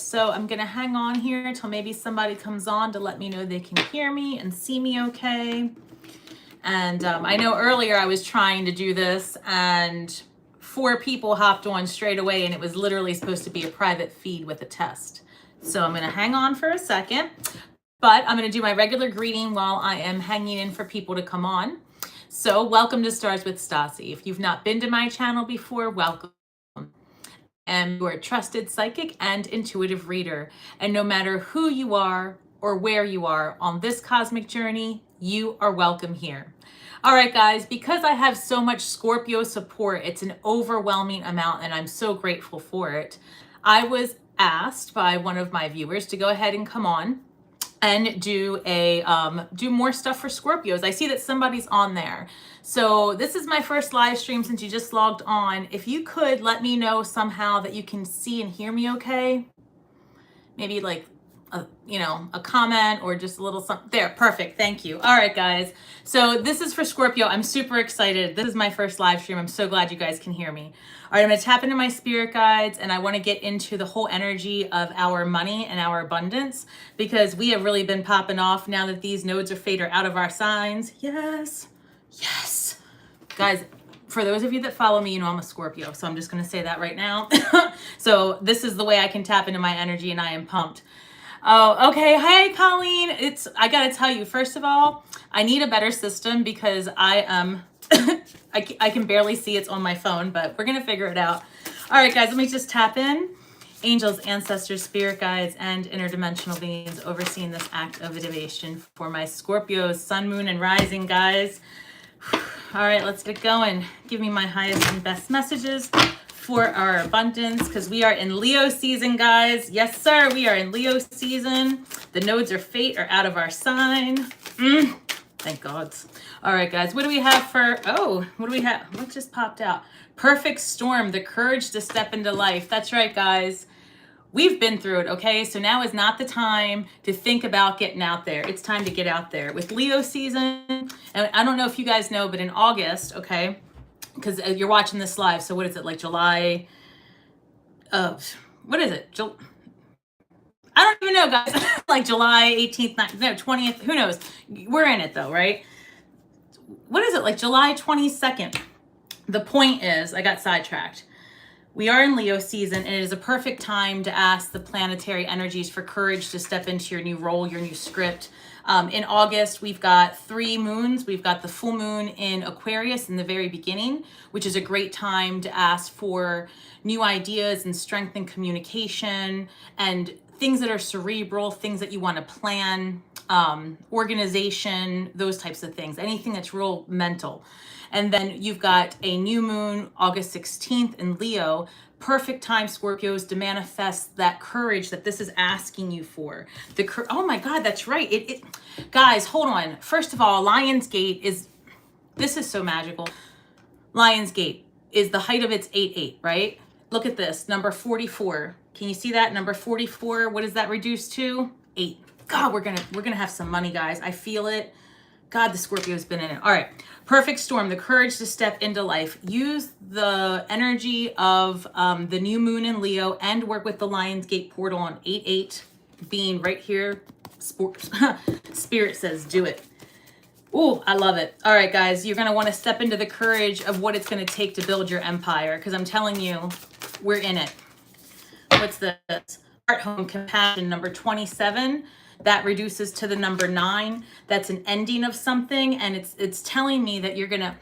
So I'm going to hang on here until maybe somebody comes on to let me know they can hear me and see me okay. And I know earlier I was trying to do this and 4 people hopped on straight away, and it was literally supposed to be a private feed with a test. So I'm going to hang on for a second, but I'm going to do my regular greeting while I am hanging in for people to come on. So welcome to Stars with Stasi. If you've not been to my channel before, welcome. And you're a trusted psychic and intuitive reader. And no matter who you are or where you are on this cosmic journey, you are welcome here. All right, guys, because I have so much Scorpio support, it's an overwhelming amount, and I'm so grateful for it. I was asked by one of my viewers to go ahead and come on and do more stuff for Scorpios. I see that somebody's on there. So this is my first live stream since you just logged on. If you could let me know somehow that you can see and hear me okay. Maybe like a comment or just a little something there. Perfect. Thank you. All right, guys. So this is for Scorpio. I'm super excited. This is my first live stream. I'm so glad you guys can hear me. All right, I'm going to tap into my spirit guides, and I want to get into the whole energy of our money and our abundance, because we have really been popping off now that these nodes of fate are out of our signs. Yes. Yes. Guys, for those of you that follow me, you know I'm a Scorpio, so I'm just going to say that right now. So this is the way I can tap into my energy, and I am pumped. Oh, okay. Hey, Colleen. I got to tell you, first of all, I need a better system because I am, I can barely see it's on my phone, but we're going to figure it out. All right, guys, let me just tap in. Angels, ancestors, spirit guides, and interdimensional beings overseeing this act of divination for my Scorpios, sun, moon, and rising, guys. All right, let's get going. Give me my highest and best messages for our abundance, because we are in Leo season, guys. Yes, sir, we are in Leo season. The nodes of fate are out of our sign. Thank God. All right, guys, what do we have for, what do we have? What just popped out? Perfect storm, the courage to step into life. That's right, guys. We've been through it, okay? So now is not the time to think about getting out there. It's time to get out there. With Leo season, and I don't know if you guys know, but in August, okay, because you're watching this live, so what is it, like July, what is it? I don't even know, guys. Like July 18th, 19th, no, 20th, who knows? We're in it though, right? What is it, like July 22nd? The point is, I got sidetracked. We are in Leo season, and it is a perfect time to ask the planetary energies for courage to step into your new role, your new script. In August, we've got 3 moons. We've got the full moon in Aquarius in the very beginning, which is a great time to ask for new ideas and strengthen communication and things that are cerebral, things that you want to plan, organization, those types of things, anything that's real mental. And then you've got a new moon, August 16th in Leo. Perfect time, Scorpios, to manifest that courage that this is asking you for. Oh my God, that's right. Guys, hold on. First of all, Lionsgate this is so magical. Lionsgate is the height of its 8-8, right? Look at this, number 44. Can you see that? Number 44, what does that reduce to? 8. God, we're gonna have some money, guys. I feel it. God, the Scorpio's been in it. All right. Perfect storm, the courage to step into life. Use the energy of the new moon in Leo and work with the Lionsgate portal on 8-8 being right here. Spirit says do it. Ooh, I love it. All right, guys, you're going to want to step into the courage of what it's going to take to build your empire, because I'm telling you, we're in it. What's this? Heart, home, compassion, number 27. That reduces to the number 9. That's an ending of something, and it's telling me that you're gonna,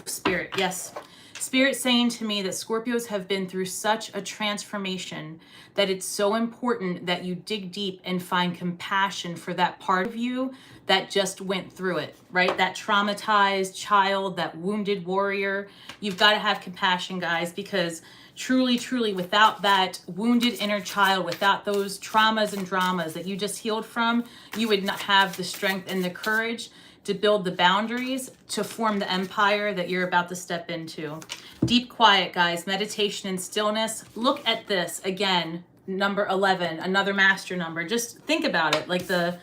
Spirit, yes. Spirit saying to me that Scorpios have been through such a transformation that it's so important that you dig deep and find compassion for that part of you that just went through it, right? That traumatized child, that wounded warrior. You've got to have compassion, guys, because truly, truly, without that wounded inner child, without those traumas and dramas that you just healed from, you would not have the strength and the courage to build the boundaries to form the empire that you're about to step into. Deep quiet, guys, meditation and stillness. Look at this again, number 11, another master number. Just think about it, like the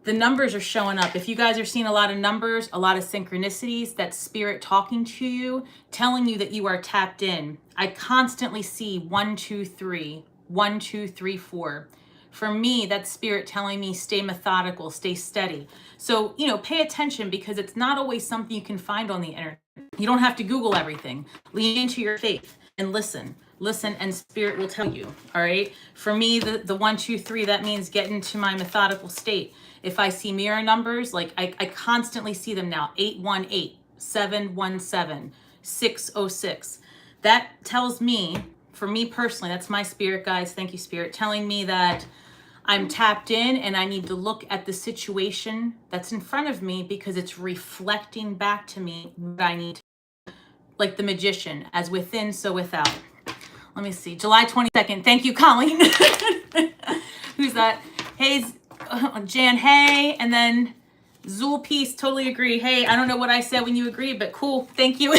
numbers are showing up. If you guys are seeing a lot of numbers, a lot of synchronicities, that spirit talking to you, telling you that you are tapped in. I constantly see 1, 2, 3, 1, 2, 3, 4. For me, that's spirit telling me stay methodical, stay steady. So, you know, pay attention, because it's not always something you can find on the internet. You don't have to Google everything. Lean into your faith and listen. Listen, and spirit will tell you. All right. For me, the 1, 2, 3, that means get into my methodical state. If I see mirror numbers, like I constantly see them now, 818, 717, 606. That tells me, for me personally, that's my spirit, guys. Thank you, spirit, telling me that I'm tapped in and I need to look at the situation that's in front of me, because it's reflecting back to me what I need to, like the magician, as within, so without. Let me see. July 22nd. Thank you, Colleen. Who's that? Hey, Jan, hey. And then Zool Peace, totally agree. Hey, I don't know what I said when you agreed, but cool. Thank you.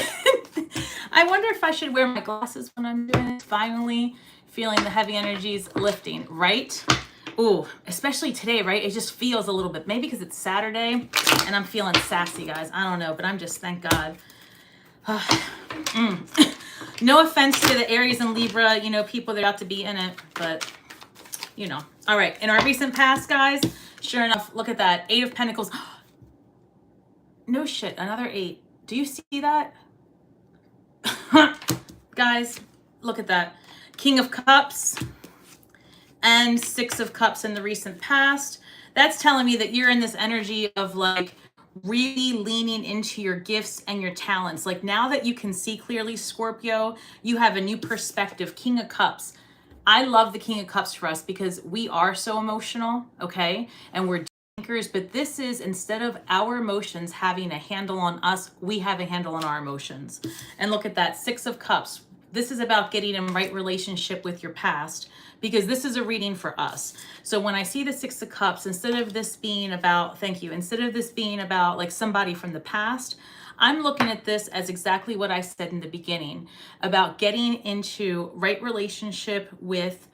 I wonder if I should wear my glasses when I'm doing it. Finally feeling the heavy energies lifting, right? Ooh, especially today, right? It just feels a little bit, maybe because it's Saturday and I'm feeling sassy, guys. I don't know, but I'm just, thank God. No offense to the Aries and Libra, you know, people that ought to be in it, but you know. All right, in our recent past, guys, sure enough, look at that. 8 of Pentacles. No shit, another 8. Do you see that? Guys, look at that. King of Cups and 6 of Cups in the recent past. That's telling me that you're in this energy of like really leaning into your gifts and your talents. Like now that you can see clearly, Scorpio, you have a new perspective. King of Cups. I love the King of Cups for us because we are so emotional, okay? And we're thinkers, but this is, instead of our emotions having a handle on us, we have a handle on our emotions. And look at that, 6 of Cups. This is about getting in right relationship with your past, because this is a reading for us. So when I see the 6 of Cups, instead of this being about, thank you, instead of this being about like somebody from the past, I'm looking at this as exactly what I said in the beginning, about getting into right relationship with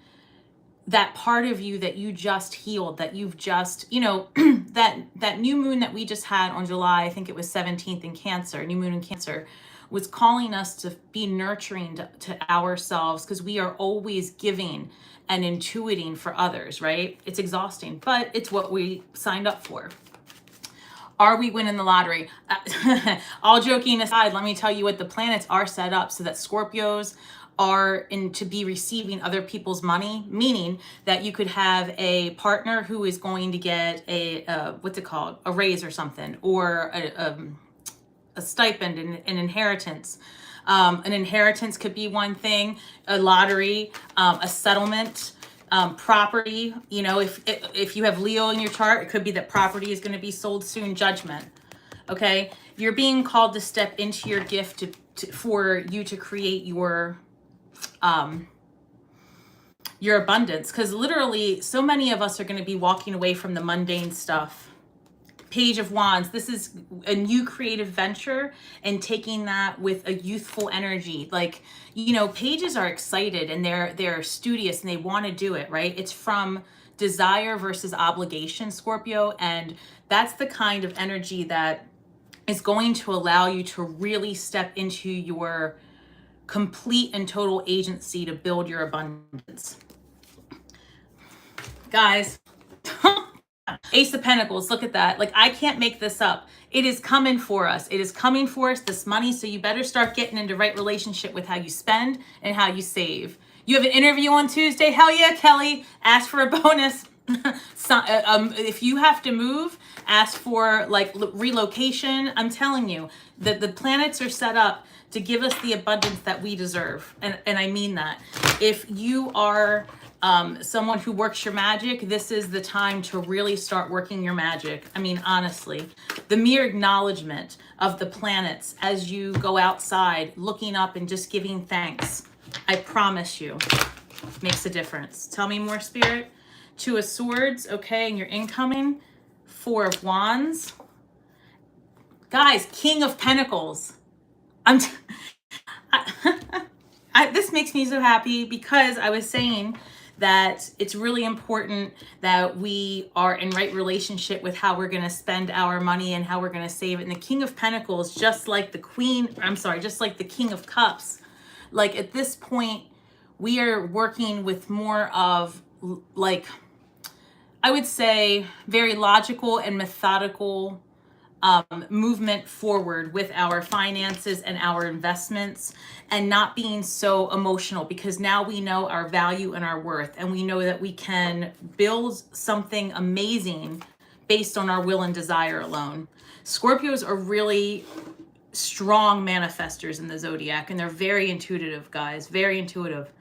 that part of you that you just healed, that you've just, you know, that new moon that we just had on July, I think it was 17th in Cancer, new moon in Cancer, was calling us to be nurturing to ourselves, because we are always giving and intuiting for others, right? It's exhausting, but it's what we signed up for. Are we winning the lottery? All joking aside, let me tell you what, the planets are set up so that Scorpios are in to be receiving other people's money, meaning that you could have a partner who is going to get a what's it called, a raise or something, or a stipend, an inheritance. An inheritance could be one thing, a lottery, a settlement, property. You know, if you have Leo in your chart, it could be that property is going to be sold soon. Judgment. Okay, you're being called to step into your gift for you to create your abundance, because literally so many of us are going to be walking away from the mundane stuff. Page of Wands, this is a new creative venture, and taking that with a youthful energy. Like, you know, pages are excited and they're studious and they want to do it, right? It's from desire versus obligation, Scorpio, and that's the kind of energy that is going to allow you to really step into your complete and total agency to build your abundance. Guys, Ace of Pentacles, look at that. Like, I can't make this up. It is coming for us. It is coming for us, this money. So you better start getting into right relationship with how you spend and how you save. You have an interview on Tuesday? Hell yeah, Kelly. Ask for a bonus. So, if you have to move, ask for like relocation. I'm telling you that the planets are set up to give us the abundance that we deserve. And I mean that. If you are someone who works your magic, this is the time to really start working your magic. I mean, honestly, the mere acknowledgement of the planets as you go outside, looking up and just giving thanks, I promise you, makes a difference. Tell me more, Spirit. 2 of Swords, okay, and you're incoming. 4 of Wands. Guys, King of Pentacles. This makes me so happy, because I was saying that it's really important that we are in right relationship with how we're going to spend our money and how we're going to save it. And the King of Pentacles, just like the King of Cups, like at this point, we are working with more of like, I would say, very logical and methodical movement forward with our finances and our investments, and not being so emotional, because now we know our value and our worth, and we know that we can build something amazing based on our will and desire alone. Scorpios are really strong manifestors in the zodiac, and they're very intuitive, guys, very intuitive.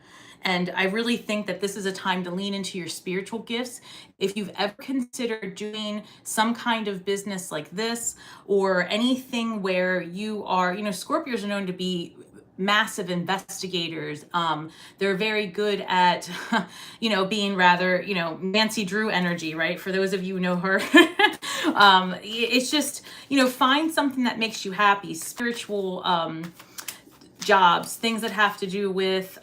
And I really think that this is a time to lean into your spiritual gifts. If you've ever considered doing some kind of business like this, or anything where you are, Scorpios are known to be massive investigators. They're very good at, being rather, Nancy Drew energy, right? For those of you who know her, it's just, find something that makes you happy. Spiritual jobs, things that have to do with,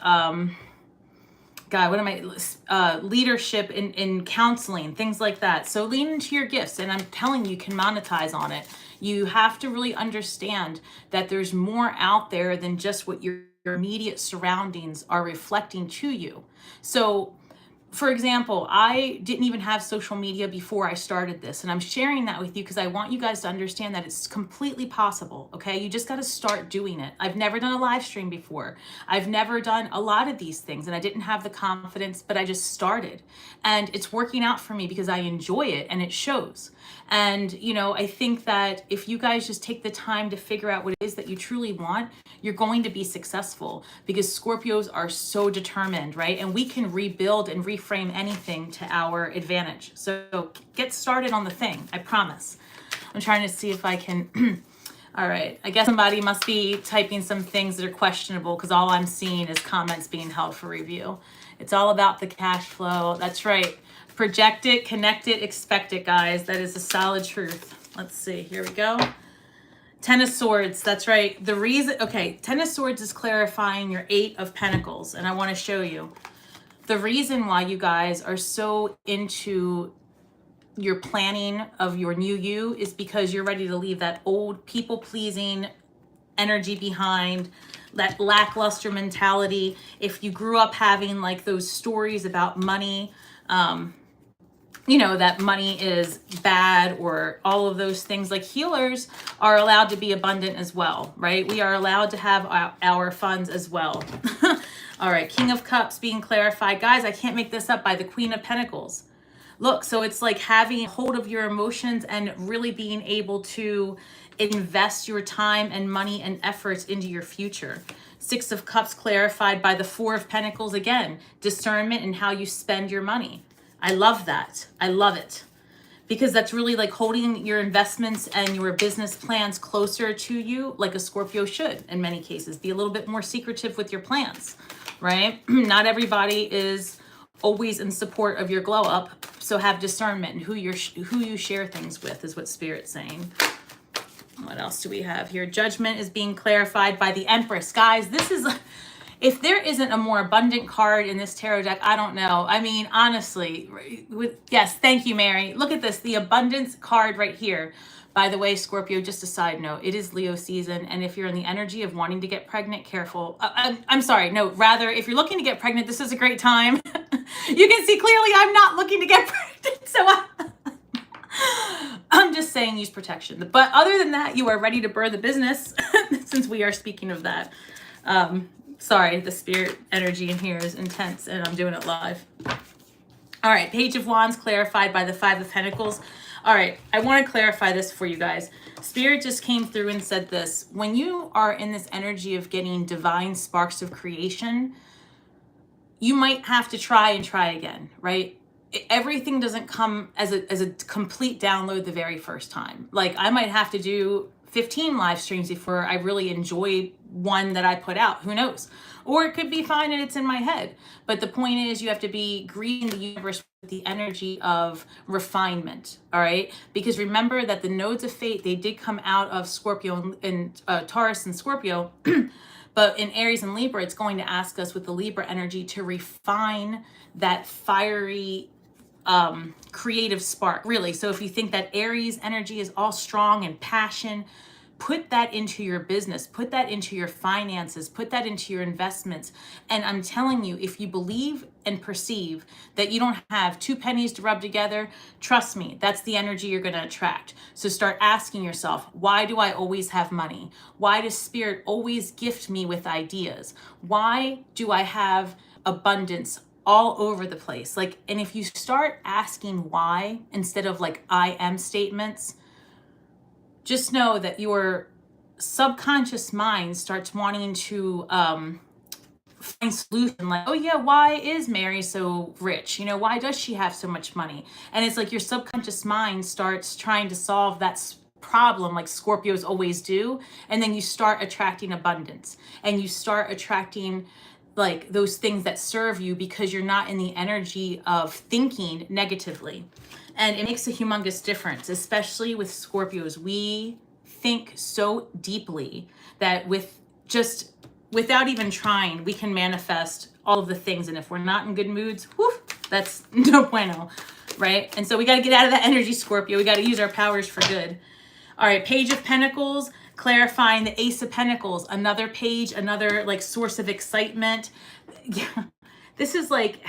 leadership in counseling, things like that. So lean into your gifts, and I'm telling you, can monetize on it. You have to really understand that there's more out there than just what your immediate surroundings are reflecting to you. So, for example, I didn't even have social media before I started this, and I'm sharing that with you because I want you guys to understand that it's completely possible, okay? You just got to start doing it. I've never done a live stream before. I've never done a lot of these things, and I didn't have the confidence, but I just started, and it's working out for me because I enjoy it, and it shows. And, I think that if you guys just take the time to figure out what it is that you truly want, you're going to be successful, because Scorpios are so determined, right? And we can rebuild and reframe anything to our advantage. So get started on the thing, I promise. I'm trying to see if I can, all right. I guess somebody must be typing some things that are questionable, because all I'm seeing is comments being held for review. It's all about the cash flow. That's right. Project it, connect it, expect it, guys. That is a solid truth. Let's see. Here we go. Ten of Swords. That's right. The reason, okay, Ten of Swords is clarifying your Eight of Pentacles, and I want to show you the reason why you guys are so into your planning of your new you is because you're ready to leave that old people-pleasing energy behind, that lackluster mentality. If you grew up having like those stories about money, that money is bad, or all of those things, like healers are allowed to be abundant as well, right? We are allowed to have our funds as well. All right, King of Cups being clarified. Guys, I can't make this up, by the Queen of Pentacles. Look, so it's like having hold of your emotions and really being able to invest your time and money and efforts into your future. Six of Cups clarified by the Four of Pentacles. Again, discernment in how you spend your money. I love that. I love it. Because that's really like holding your investments and your business plans closer to you, like a Scorpio should in many cases. Be a little bit more secretive with your plans, right? Not everybody is always in support of your glow up. So have discernment in who you share things with, is what Spirit's saying. What else do we have here? Judgment is being clarified by the Empress. Guys, this is, if there isn't a more abundant card in this tarot deck, I don't know. I mean, honestly, yes, thank you, Mary. Look at this, the abundance card right here. By the way, Scorpio, just a side note, it is Leo season, and if you're in the energy of wanting to get pregnant, careful. I'm sorry, no, rather, if you're looking to get pregnant, this is a great time. You can see clearly I'm not looking to get pregnant, so I'm just saying use protection. But other than that, you are ready to birth a business, since we are speaking of that. Sorry, the spirit energy in here is intense, and I'm doing it live. All right, Page of Wands clarified by the Five of Pentacles. All right, I want to clarify this for you guys. Spirit just came through and said this. When you are in this energy of getting divine sparks of creation, you might have to try and try again, right? Everything doesn't come as a complete download the very first time. Like, I might have to do 15 live streams before I really enjoy one that I put out. Who knows? Or it could be fine and it's in my head. But the point is, you have to be greeting the universe with the energy of refinement, all right? Because remember that the nodes of fate, they did come out of Scorpio and Taurus and Scorpio. But in Aries and Libra, it's going to ask us with the Libra energy to refine that fiery creative spark, really. So if you think that Aries energy is all strong and passion, put that into your business, put that into your finances, put that into your investments. And I'm telling you, if you believe and perceive that you don't have two pennies to rub together, trust me, that's the energy you're going to attract. So start asking yourself, why do I always have money? Why does Spirit always gift me with ideas? Why do I have abundance all over the place? Like, and if you start asking why instead of like I am statements, just know that your subconscious mind starts wanting to find solution, like, oh yeah, why is Mary so rich? You know, why does she have so much money? And it's like your subconscious mind starts trying to solve that problem, like Scorpios always do. And then you start attracting abundance, and you start attracting like those things that serve you, because you're not in the energy of thinking negatively. And it makes a humongous difference, especially with Scorpios. We think so deeply that without even trying, we can manifest all of the things. And if we're not in good moods, whew, that's no bueno, right? And so we got to get out of that energy, Scorpio. We got to use our powers for good. All right, Page of Pentacles, clarifying the Ace of Pentacles. Another page, another like source of excitement. Yeah, this is like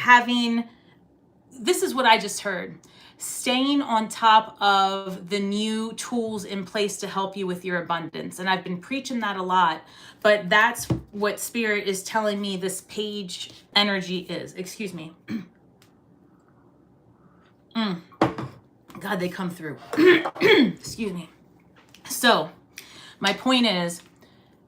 this is what I just heard. Staying on top of the new tools in place to help you with your abundance. And I've been preaching that a lot, but that's what Spirit is telling me this page energy is. Excuse me. God, they come through. Excuse me. So my point is,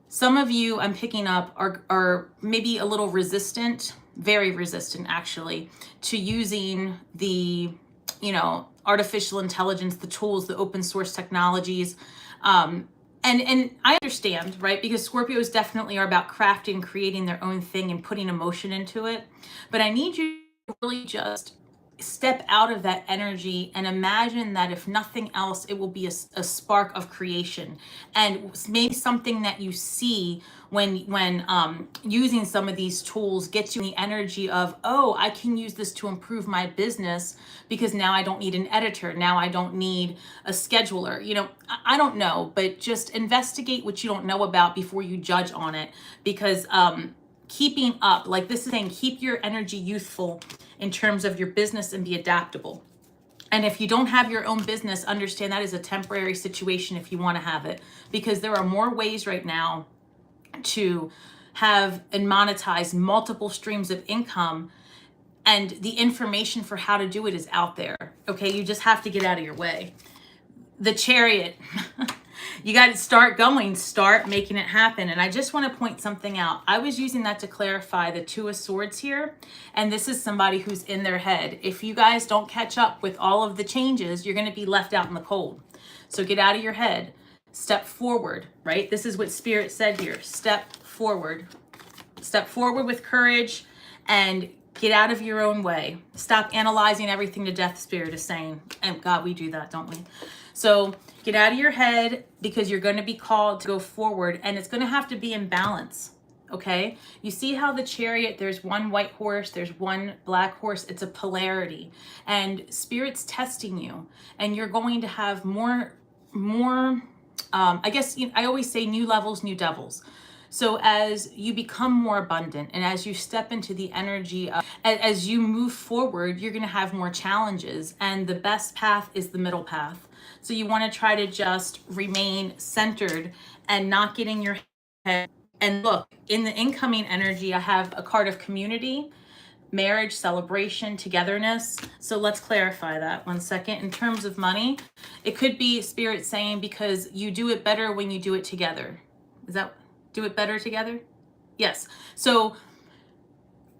some of you I'm picking up are maybe a little resistant, very resistant actually, to using the, you know, artificial intelligence, the tools, the open source technologies. And I understand, right? Because Scorpios definitely are about crafting, creating their own thing and putting emotion into it. But I need you to really just step out of that energy and imagine that if nothing else, it will be a spark of creation, and maybe something that you see when using some of these tools gets you in the energy of, oh, I can use this to improve my business because now I don't need an editor. Now I don't need a scheduler. You know, I don't know, but just investigate what you don't know about before you judge on it, because keeping up, like this is saying, keep your energy youthful in terms of your business and be adaptable. And if you don't have your own business, understand that is a temporary situation if you want to have it, because there are more ways right now to have and monetize multiple streams of income, and the information for how to do it is out there. Okay, you just have to get out of your way. The Chariot. You got to start making it happen. And I just want to point something out. I was using that to clarify the Two of Swords here. And this is somebody who's in their head. If you guys don't catch up with all of the changes, you're going to be left out in the cold. So get out of your head. Step forward, right? This is what Spirit said here. Step forward. Step forward with courage and get out of your own way. Stop analyzing everything to death, Spirit is saying. And God, we do that, don't we? So get out of your head, because you're going to be called to go forward, and it's going to have to be in balance. Okay. You see how the Chariot, there's one white horse, there's one black horse. It's a polarity, and Spirit's testing you, and you're going to have more, I guess, I always say new levels, new devils. So as you become more abundant, and as you step into the energy of, as you move forward, you're going to have more challenges, and the best path is the middle path. So you want to try to just remain centered and not get in your head. And look, in the incoming energy, I have a card of community, marriage, celebration, togetherness. So let's clarify that 1 second. In terms of money, it could be Spirit saying, because you do it better when you do it together. Is that do it better together? Yes. So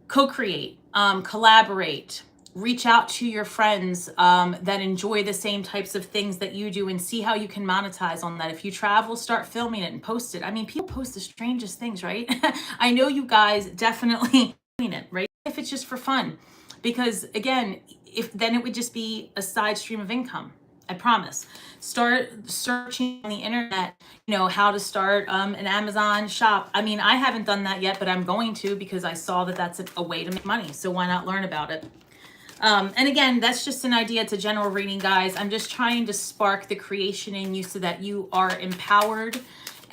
co-create, collaborate, reach out to your friends that enjoy the same types of things that you do, and see how you can monetize on that. If you travel, start filming it and post it. I mean, people post the strangest things, right? I know you guys definitely doing it, right? If it's just for fun, because again, then it would just be a side stream of income. I promise. Start searching on the internet, how to start an Amazon shop. I mean, I haven't done that yet, but I'm going to, because I saw that that's a way to make money. So why not learn about it? And again, that's just an idea. It's a general reading, guys. I'm just trying to spark the creation in you so that you are empowered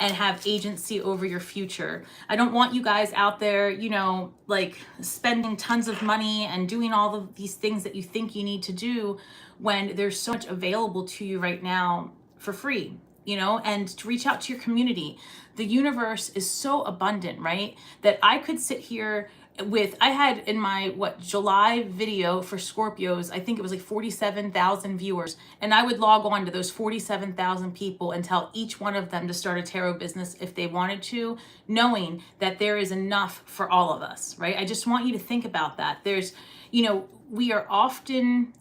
and have agency over your future. I don't want you guys out there, you know, like spending tons of money and doing all of these things that you think you need to do when there's so much available to you right now for free, you know, and to reach out to your community. The universe is so abundant, right? That I could sit here with, I had in my July video for Scorpios, I think it was like 47,000 viewers, and I would log on to those 47,000 people and tell each one of them to start a tarot business if they wanted to, knowing that there is enough for all of us, right? I just want you to think about that. There's, you know, we are often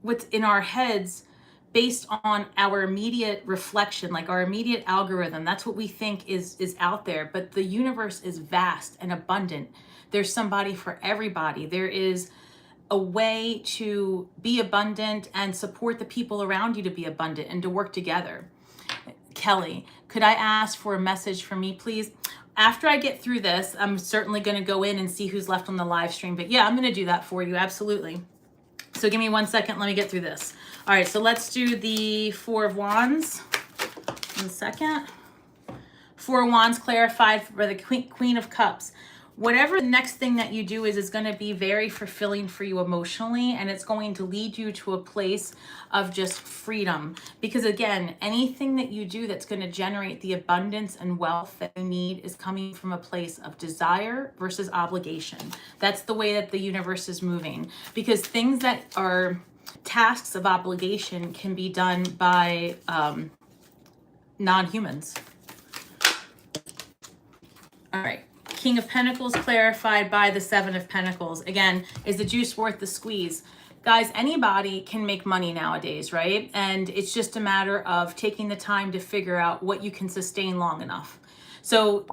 what's in our heads based on our immediate reflection, like our immediate algorithm. That's what we think is out there. But the universe is vast and abundant. There's somebody for everybody. There is a way to be abundant and support the people around you to be abundant and to work together. Kelly, could I ask for a message from me, please? After I get through this, I'm certainly going to go in and see who's left on the live stream. But yeah, I'm going to do that for you. Absolutely. So give me 1 second. Let me get through this. All right, so let's do the Four of Wands. 1 second. Four of Wands clarified for the Queen of Cups. Whatever the next thing that you do is going to be very fulfilling for you emotionally, and it's going to lead you to a place of just freedom. Because again, anything that you do that's going to generate the abundance and wealth that you need is coming from a place of desire versus obligation. That's the way that the universe is moving. Because things that are tasks of obligation can be done by non-humans. All right. King of Pentacles clarified by the Seven of Pentacles. Again, is the juice worth the squeeze? Guys, anybody can make money nowadays, right? And it's just a matter of taking the time to figure out what you can sustain long enough. So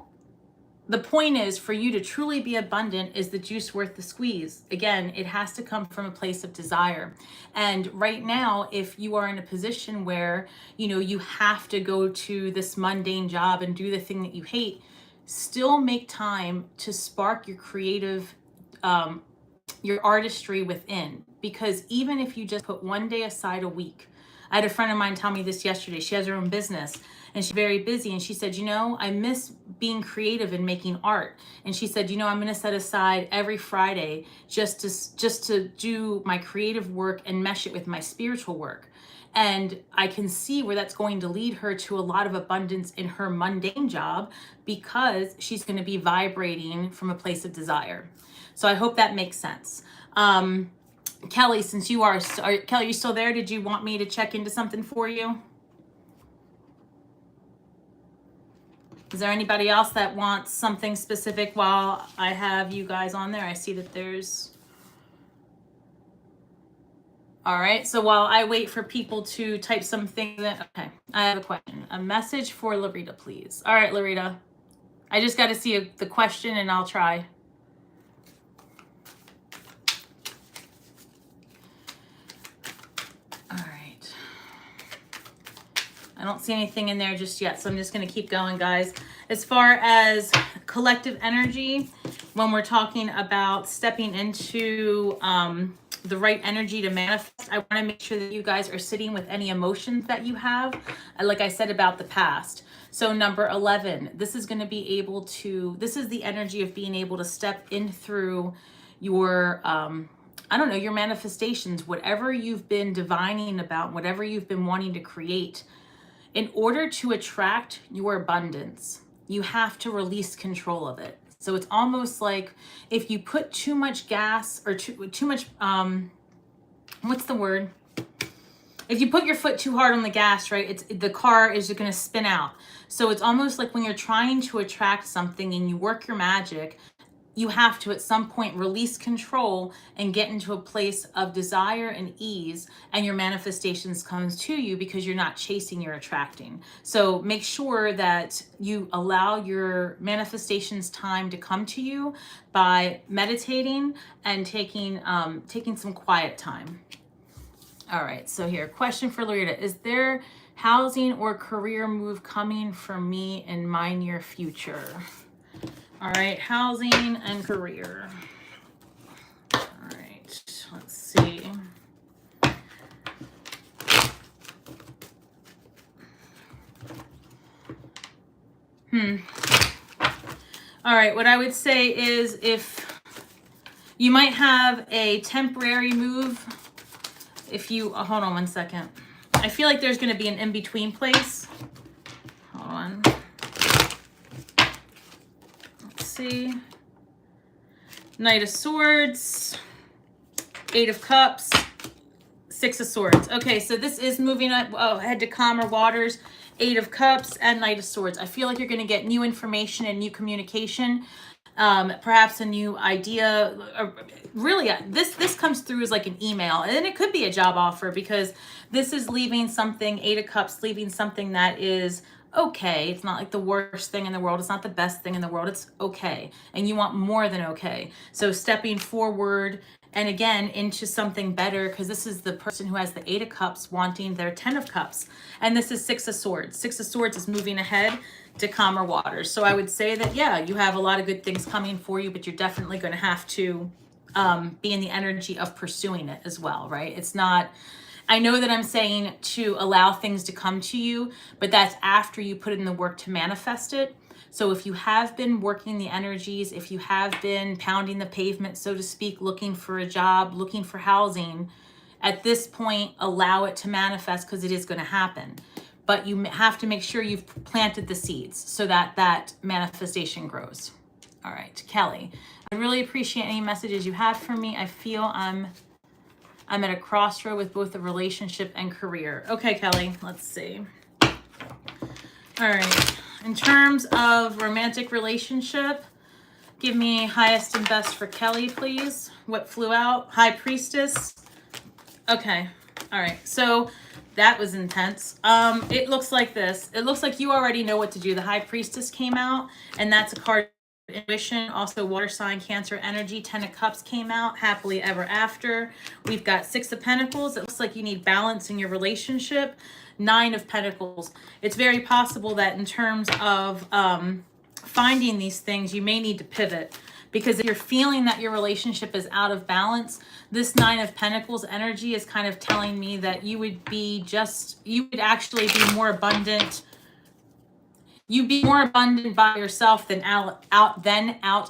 the point is, for you to truly be abundant, is the juice worth the squeeze? Again, it has to come from a place of desire. And right now, if you are in a position where, you know, you have to go to this mundane job and do the thing that you hate, still make time to spark your creative, your artistry within. Because even if you just put 1 day aside a week, I had a friend of mine tell me this yesterday. She has her own business and she's very busy. And she said, you know, I miss being creative and making art. And she said, you know, I'm going to set aside every Friday just to do my creative work and mesh it with my spiritual work. And I can see where that's going to lead her to a lot of abundance in her mundane job, because she's going to be vibrating from a place of desire. So I hope that makes sense. Kelly, since you Kelly, you still there? Did you want me to check into something for you? Is there anybody else that wants something specific while I have you guys on there? I see that there's... All right, so while I wait for people to type something, okay, I have a question. A message for Larita, please. All right, Larita. I just got to see the question and I'll try. All right. I don't see anything in there just yet, so I'm just going to keep going, guys. As far as collective energy, when we're talking about stepping into... the right energy to manifest, I want to make sure that you guys are sitting with any emotions that you have, like I said about the past. So number 11, this is going to be able to, this is the energy of being able to step in through your, I don't know, your manifestations, whatever you've been divining about, whatever you've been wanting to create. In order to attract your abundance, you have to release control of it. So it's almost like if you put too much gas or too much, what's the word? If you put your foot too hard on the gas, right, the car is going to spin out. So it's almost like when you're trying to attract something and you work your magic, you have to at some point release control and get into a place of desire and ease, and your manifestations comes to you because you're not chasing, you're attracting. So make sure that you allow your manifestations time to come to you by meditating and taking some quiet time. All right, so here, question for Larita. Is there housing or career move coming for me in my near future? All right, housing and career. All right. All right, what I would say is if you might have a temporary move, if you, hold on one second. I feel like there's going to be an in-between place. Hold on. Let's see. Knight of Swords, Eight of Cups, Six of Swords. Okay, so this is moving ahead to calmer waters. Eight of Cups and Knight of Swords. I feel like you're going to get new information and new communication, perhaps a new idea. Really, this comes through as like an email, and it could be a job offer, because this is leaving something, Eight of Cups, leaving something that is okay. It's not like the worst thing in the world. It's not the best thing in the world. It's okay. And you want more than okay. So stepping forward and again into something better, because this is the person who has the Eight of Cups wanting their 10 of Cups. And this is Six of Swords. Six of Swords is moving ahead to calmer waters. So I would say that, yeah, you have a lot of good things coming for you, but you're definitely going to have to be in the energy of pursuing it as well, right? It's not... I know that I'm saying to allow things to come to you, but that's after you put in the work to manifest it. So if you have been working the energies, if you have been pounding the pavement, so to speak, looking for a job, looking for housing, at this point, allow it to manifest, because it is going to happen. But you have to make sure you've planted the seeds so that that manifestation grows. All right, Kelly, I really appreciate any messages you have for me. I feel I'm at a crossroad with both the relationship and career. Okay, Kelly, let's see. All right. In terms of romantic relationship, give me highest and best for Kelly, please. What flew out? High Priestess. Okay. All right. So that was intense. It looks like this. It looks like you already know what to do. The High Priestess came out, and that's a card. Intuition, also water sign, Cancer energy. 10 of Cups came out, happily ever after. We've got Six of Pentacles. It looks like you need balance in your relationship. 9 of Pentacles. It's very possible that in terms of finding these things, you may need to pivot, because if you're feeling that your relationship is out of balance, this 9 of Pentacles energy is kind of telling me that you would actually be more abundant. You'd be more abundant by yourself than out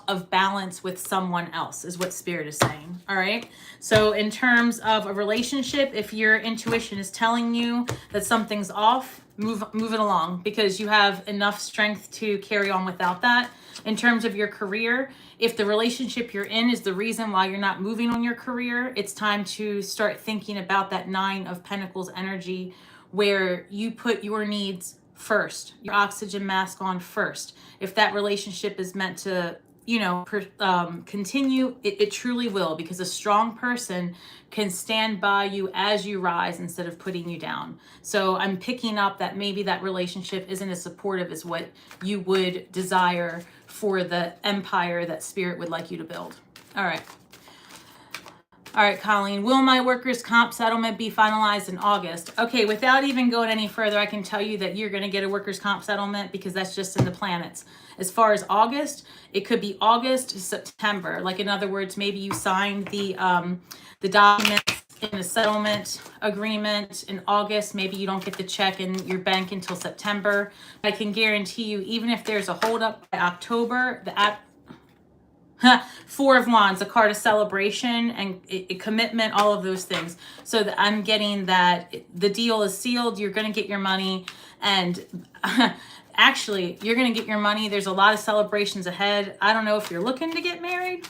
of balance with someone else, is what Spirit is saying. All right. So in terms of a relationship, if your intuition is telling you that something's off, move it along, because you have enough strength to carry on without that. In terms of your career, if the relationship you're in is the reason why you're not moving on your career, it's time to start thinking about that 9 of Pentacles energy, where you put your needs first, your oxygen mask on first. If that relationship is meant to, continue, it truly will, because a strong person can stand by you as you rise instead of putting you down. So I'm picking up that maybe that relationship isn't as supportive as what you would desire for the empire that Spirit would like you to build. All right. All right, Colleen, will my workers' comp settlement be finalized in August? Okay, without even going any further, I can tell you that you're going to get a workers' comp settlement, because that's just in the planets. As far as August, it could be August to September. Like, in other words, maybe you signed the documents in a settlement agreement in August. Maybe you don't get the check in your bank until September. I can guarantee you, even if there's a holdup by October, Four of Wands, a card of celebration and a commitment, all of those things. So that I'm getting that the deal is sealed. You're going to get your money, and actually, you're going to get your money. There's a lot of celebrations ahead. I don't know if you're looking to get married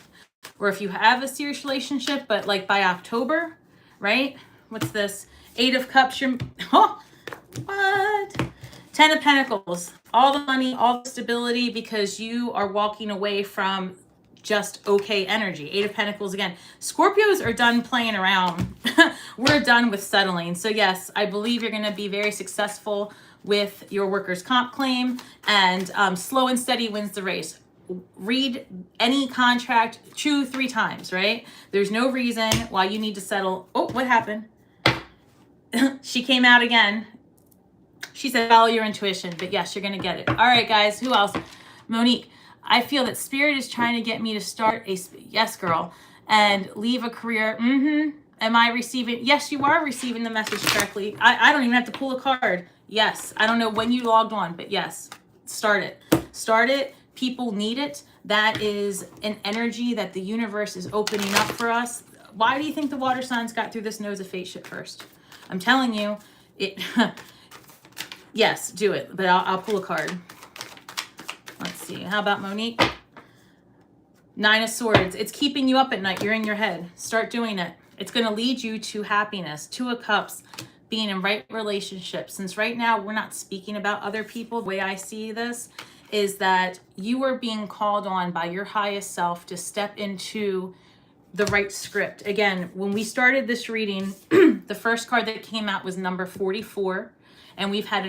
or if you have a serious relationship, but like by October, right? What's this? 8 of Cups. What? 10 of Pentacles. All the money, all the stability, because you are walking away from just okay energy. 8 of Pentacles again. Scorpios are done playing around. We're done with settling. So yes, I believe you're going to be very successful with your workers' comp claim, and slow and steady wins the race. Read any contract 2-3 times, right? There's no reason why you need to settle. Oh, what happened? She came out again. She said, follow your intuition, but yes, you're going to get it. All right, guys, who else? Monique. I feel that Spirit is trying to get me to start yes, girl, and leave a career. Am I receiving? Yes, you are receiving the message correctly. I don't even have to pull a card. Yes. I don't know when you logged on, but yes, start it. Start it. People need it. That is an energy that the universe is opening up for us. Why do you think the water signs got through this nose of fate shit first? I'm telling you, it. Yes, do it. But I'll pull a card. Let's see. How about Monique? 9 of Swords. It's keeping you up at night. You're in your head. Start doing it. It's going to lead you to happiness. 2 of Cups. Being in right relationships. Since right now we're not speaking about other people, the way I see this is that you are being called on by your highest self to step into the right script. Again, when we started this reading, the first card that came out was number 44, and we've had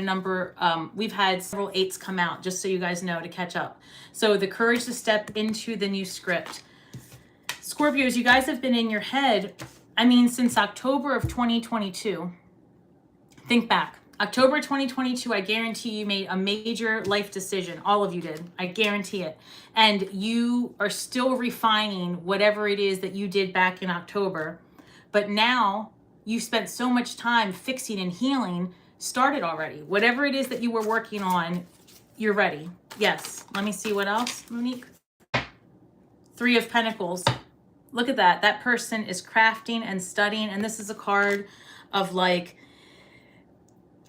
we've had several 8s come out, just so you guys know, to catch up. So the courage to step into the new script. Scorpios, you guys have been in your head, I mean, since October of 2022. Think back. October 2022, I guarantee you made a major life decision. All of you did. I guarantee it. And you are still refining whatever it is that you did back in October. But now you spent so much time fixing and healing. Started already. Whatever it is that you were working on, you're ready. Yes. Let me see what else, Monique. 3 of Pentacles. Look at that. That person is crafting and studying. And this is a card of like,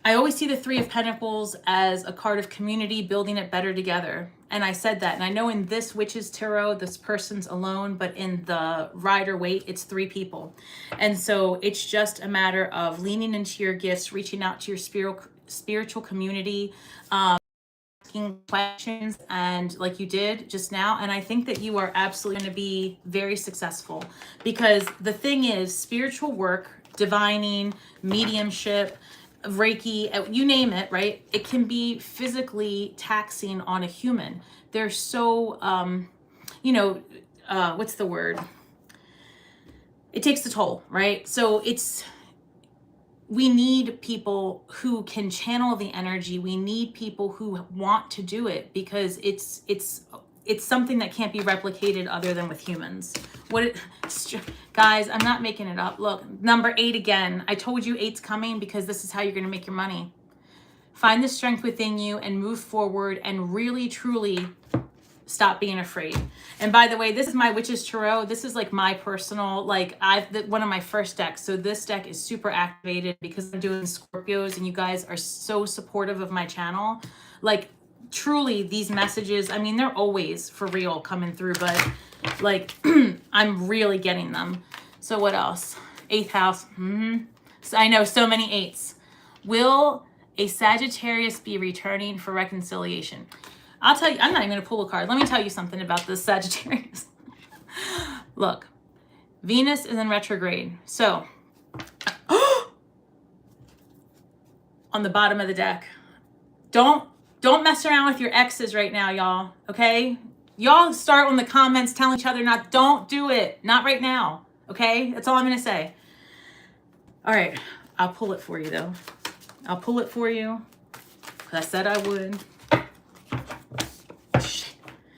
I always see the 3 of Pentacles as a card of community, building it better together. And I said that. And I know in this Witch's Tarot, this person's alone, but in the Rider-Waite, it's 3 people. And so it's just a matter of leaning into your gifts, reaching out to your spiritual community, asking questions, and like you did just now. And I think that you are absolutely going to be very successful, because the thing is, spiritual work, divining, mediumship, Reiki, you name it, right? It can be physically taxing on a human. They're so, what's the word? It takes a toll, right? So we need people who can channel the energy. We need people who want to do it, because it's something that can't be replicated other than with humans. Guys, I'm not making it up. Look, number 8 again. I told you 8's coming, because this is how you're going to make your money. Find the strength within you and move forward and really, truly stop being afraid. And by the way, this is my Witch's Tarot. This is like my personal, one of my first decks. So this deck is super activated because I'm doing Scorpios, and you guys are so supportive of my channel. Like, truly, these messages, I mean, they're always for real coming through, but like I'm really getting them. So what else? 8th house. So I know, so many 8s. Will a Sagittarius be returning for reconciliation? I'll tell you, I'm not even going to pull a card. Let me tell you something about this Sagittarius. Look, Venus is in retrograde. So on the bottom of the deck, don't mess around with your exes right now, y'all. Okay? Y'all start on the comments telling each other don't do it. Not right now. Okay? That's all I'm going to say. All right. I'll pull it for you, though. I'll pull it for you. I said I would.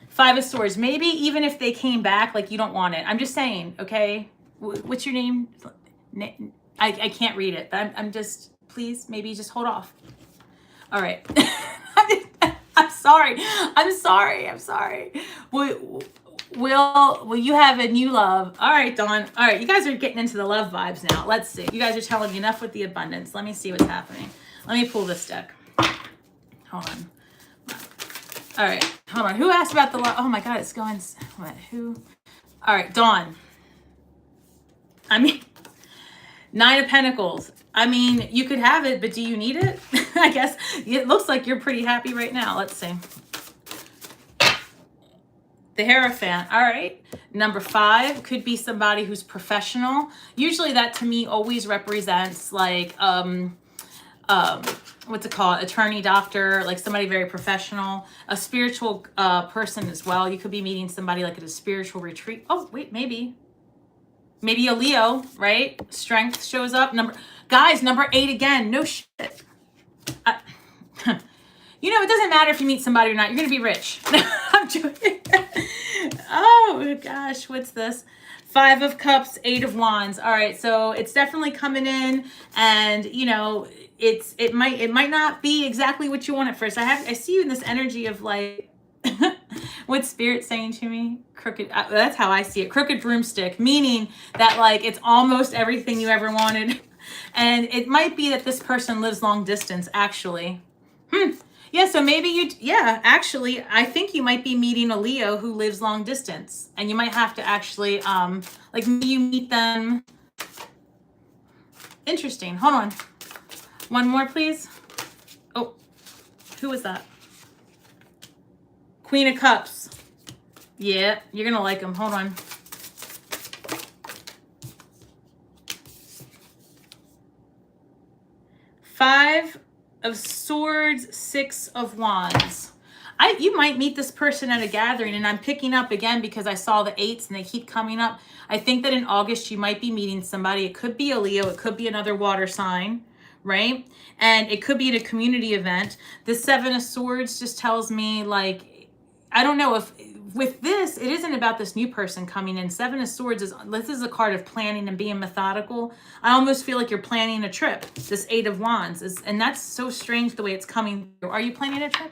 5 of Swords. Maybe even if they came back, like, you don't want it. I'm just saying, okay? What's your name? I can't read it, but I'm just, please, maybe just hold off. All right. I'm sorry. Will you have a new love? All right, Dawn. All right, you guys are getting into the love vibes now. Let's see. You guys are telling me enough with the abundance. Let me see what's happening. Let me pull this deck. Hold on. All right, hold on. Who asked about the love? Oh my God, it's going. What? Who? All right, Dawn. I mean, 9 of Pentacles. I mean, you could have it, but do you need it? I guess it looks like you're pretty happy right now. Let's see. The Hierophant. All right. Number 5 could be somebody who's professional. Usually that to me always represents like, what's it called? Attorney, doctor, like somebody very professional. A spiritual person as well. You could be meeting somebody like at a spiritual retreat. Oh, wait, maybe a Leo, right? Strength shows up. Guys, number 8 again. No shit. It doesn't matter if you meet somebody or not. You're going to be rich. I'm joking. Oh, gosh. What's this? 5 of Cups, 8 of Wands. All right. So it's definitely coming in. And, it might not be exactly what you want at first. I see you in this energy of like, What's Spirit saying to me? Crooked, that's how I see it. Crooked broomstick, meaning that like it's almost everything you ever wanted. And it might be that this person lives long distance, actually. Yeah, so maybe actually, I think you might be meeting a Leo who lives long distance. And you might have to actually, like you meet them. Interesting. Hold on. One more, please. Oh, who was that? Queen of Cups. Yeah, you're going to like them. Hold on. Five of Swords, Six of Wands. You might meet this person at a gathering, and I'm picking up again because I saw the eights and they keep coming up. I think that in August you might be meeting somebody. It could be a Leo. It could be another water sign, right? And it could be at a community event. The Seven of Swords just tells me, like, I don't know if with this, it isn't about this new person coming in. Seven of Swords this is a card of planning and being methodical. I almost feel like you're planning a trip. This Eight of Wands is, and that's so strange the way it's coming through. Are you planning a trip?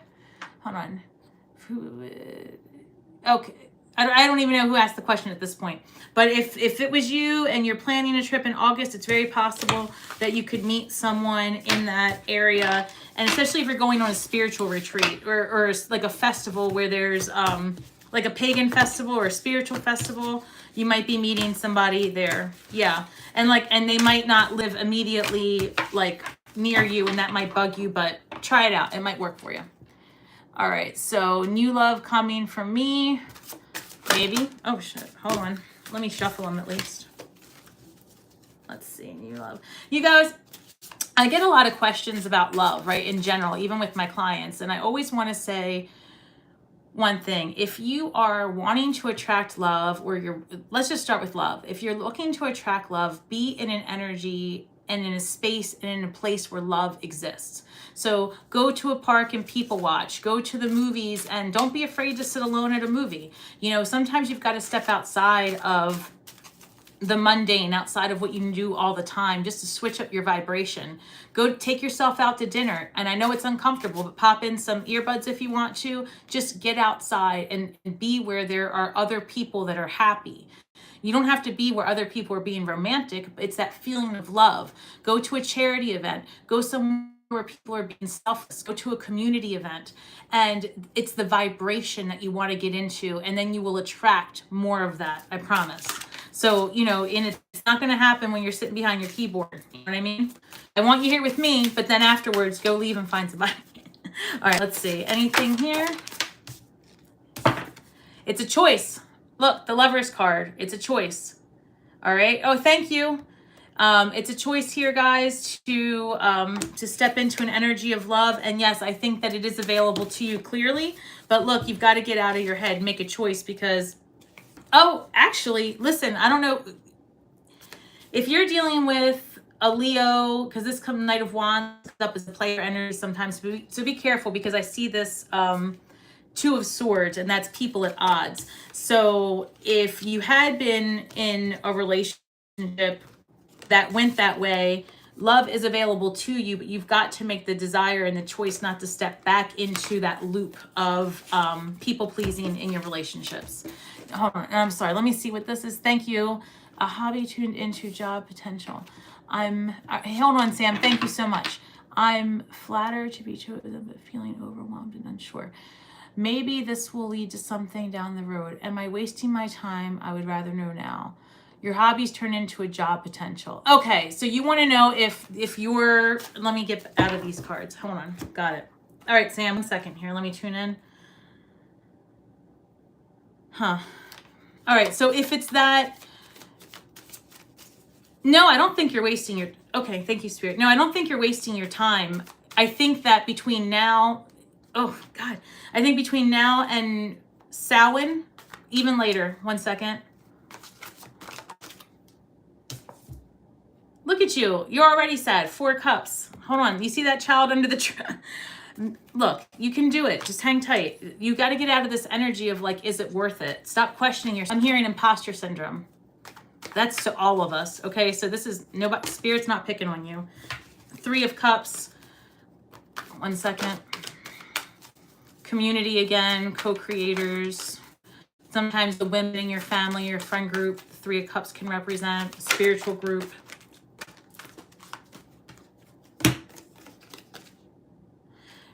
Hold on. Okay. I don't even know who asked the question at this point. But if it was you and you're planning a trip in August, it's very possible that you could meet someone in that area. And especially if you're going on a spiritual retreat or like a festival where there's like a pagan festival or a spiritual festival, you might be meeting somebody there. Yeah. And they might not live immediately like near you, and that might bug you, but try it out. It might work for you. All right. So new love coming from me. Maybe. Oh shit. Hold on. Let me shuffle them at least. Let's see. New love. You guys, I get a lot of questions about love, right? In general, even with my clients. And I always want to say one thing. If you are wanting to attract love, or let's just start with love. If you're looking to attract love, be in an energy and in a space and in a place where love exists. So go to a park and people watch, go to the movies, and don't be afraid to sit alone at a movie. You know, sometimes you've got to step outside of the mundane, outside of what you can do all the time, just to switch up your vibration. Go take yourself out to dinner. And I know it's uncomfortable, but pop in some earbuds if you want to. Just get outside and be where there are other people that are happy. You don't have to be where other people are being romantic, but it's that feeling of love. Go to a charity event. Go somewhere where people are being selfless. Go to a community event. And it's the vibration that you want to get into, and then you will attract more of that, I promise. So, you know, it's not going to happen when you're sitting behind your keyboard. You know what I mean? I want you here with me, but then afterwards, go leave and find somebody. All right, let's see. Anything here? It's a choice. Look, the Lover's card. It's a choice. All right. Oh, thank you. It's a choice here, guys, to step into an energy of love. And yes, I think that it is available to you clearly. But look, you've got to get out of your head, make a choice, because, oh, actually, listen, I don't know. If you're dealing with a Leo, because this comes Knight of Wands up as a player energy sometimes, so be careful, because I see this Two of Swords, and that's people at odds. So if you had been in a relationship that went that way, love is available to you, but you've got to make the desire and the choice not to step back into that loop of people pleasing in your relationships. Hold on, I'm sorry, let me see what this is. Thank you. A hobby tuned into job potential. Hold on, Sam, thank you so much. I'm flattered to be chosen, but feeling overwhelmed and unsure. Maybe this will lead to something down the road. Am I wasting my time? I would rather know now. Your hobbies turn into a job potential. Okay, so you want to know if you're, let me get out of these cards. Hold on, got it. All right, Sam, 1 second here. Let me tune in. All right, so if it's that, no, I don't think you're wasting your, okay, thank you, Spirit. No, I don't think you're wasting your time. I think that between now, oh God, I think between now and Samhain, even later, 1 second. Look at you. You're already sad. 4 cups. Hold on. You see that child under the tree? Look, you can do it. Just hang tight. You got to get out of this energy of like, is it worth it? Stop questioning yourself. I'm hearing imposter syndrome. That's to all of us. Okay, so this is, nobody, Spirit's not picking on you. 3 of Cups. 1 second. Community again, co-creators. Sometimes the women in your family, your friend group, the Three of Cups can represent a spiritual group.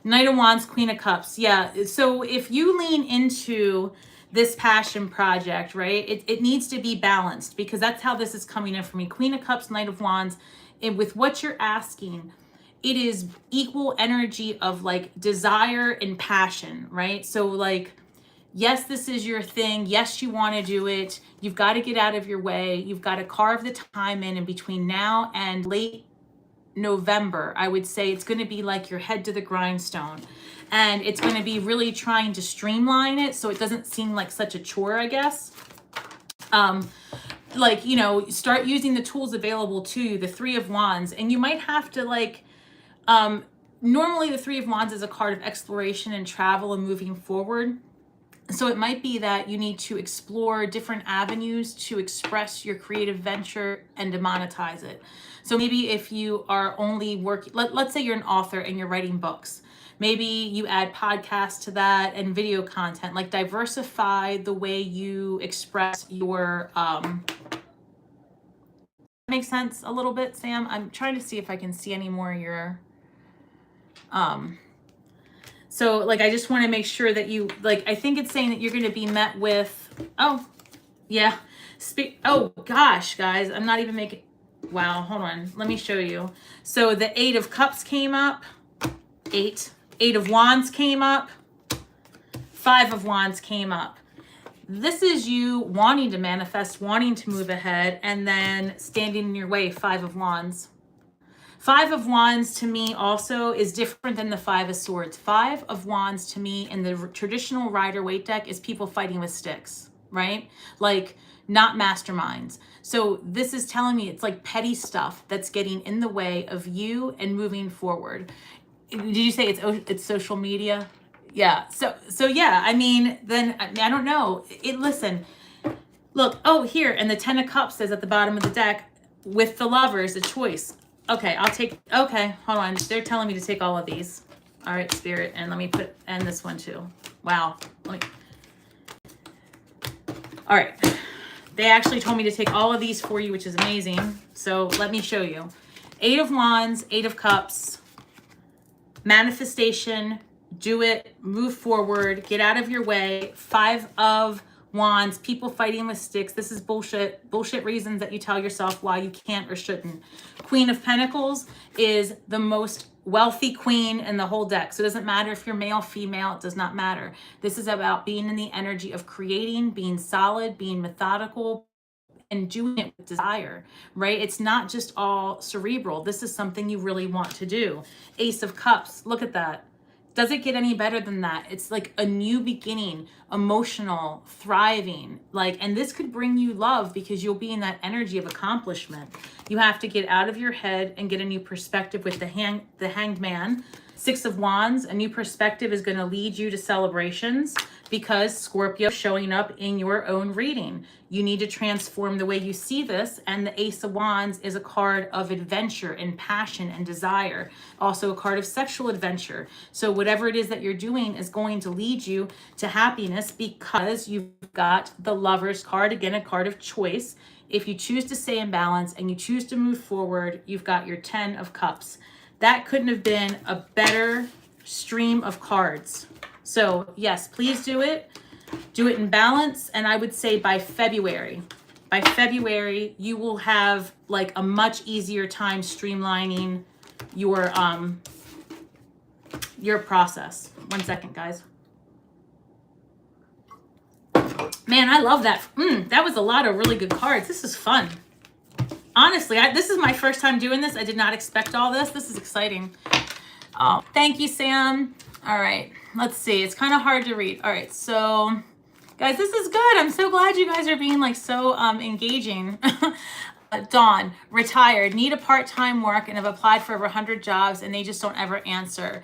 Knight of Wands, Queen of Cups. Yeah, so if you lean into this passion project, right, it needs to be balanced, because that's how this is coming in for me. Queen of Cups, Knight of Wands, and with what you're asking, it is equal energy of like desire and passion, right? So like, yes, this is your thing. Yes, you want to do it. You've got to get out of your way. You've got to carve the time in between now and late November. I would say it's going to be like your head to the grindstone, and it's going to be really trying to streamline it so it doesn't seem like such a chore, I guess. Like, you know, start using the tools available to you, the Three of Wands, and you might have to like, normally the Three of Wands is a card of exploration and travel and moving forward. So it might be that you need to explore different avenues to express your creative venture and to monetize it. So maybe if you are only working, let's say you're an author and you're writing books, maybe you add podcasts to that and video content, like diversify the way you express your, makes sense a little bit, Sam? I'm trying to see if I can see any more of your, so like, I just want to make sure that you, like, I think it's saying that you're going to be met with, oh, yeah. Oh gosh, guys, I'm not even making, wow, hold on. Let me show you. So the Eight of Cups came up, Eight of Wands came up, Five of Wands came up. This is you wanting to manifest, wanting to move ahead, and then standing in your way, Five of Wands. Five of Wands to me also is different than the Five of Swords. Five of Wands to me in the traditional Rider-Waite deck is people fighting with sticks, right? Like not masterminds. So this is telling me it's like petty stuff that's getting in the way of you and moving forward. Did you say it's social media? Yeah. So yeah, I mean, then I don't know. Listen, look, oh, here, and the Ten of Cups is at the bottom of the deck with the Lovers, a choice. Okay, okay, hold on. They're telling me to take all of these. All right, Spirit, and let me and this one too. Wow. All right. They actually told me to take all of these for you, which is amazing. So let me show you. Eight of Wands, Eight of Cups, manifestation, do it, move forward, get out of your way. Five of Wands, people fighting with sticks. This is bullshit reasons that you tell yourself why you can't or shouldn't. Queen of Pentacles is the most wealthy queen in the whole deck. So it doesn't matter if you're male, female, it does not matter. This is about being in the energy of creating, being solid, being methodical, and doing it with desire, right? It's not just all cerebral. This is something you really want to do. Ace of Cups, look at that. Does it get any better than that? It's like a new beginning, emotional, thriving, like, and this could bring you love because you'll be in that energy of accomplishment. You have to get out of your head and get a new perspective with the Hanged Man. Six of Wands, a new perspective is going to lead you to celebrations because Scorpio showing up in your own reading. You need to transform the way you see this, and the Ace of Wands is a card of adventure and passion and desire. Also a card of sexual adventure. So whatever it is that you're doing is going to lead you to happiness because you've got the Lovers card, again, a card of choice. If you choose to stay in balance and you choose to move forward, you've got your 10 of Cups. That couldn't have been a better stream of cards. So yes, please do it. Do it in balance. And I would say by February, you will have like a much easier time streamlining your process. 1 second, guys. Man, I love that. That was a lot of really good cards. This is fun. Honestly, this is my first time doing this. I did not expect all this. This is exciting. Oh, thank you, Sam. All right, let's see. It's kind of hard to read. All right, so guys, this is good. I'm so glad you guys are being like so engaging. Dawn, retired, need a part-time work and have applied for over 100 jobs and they just don't ever answer.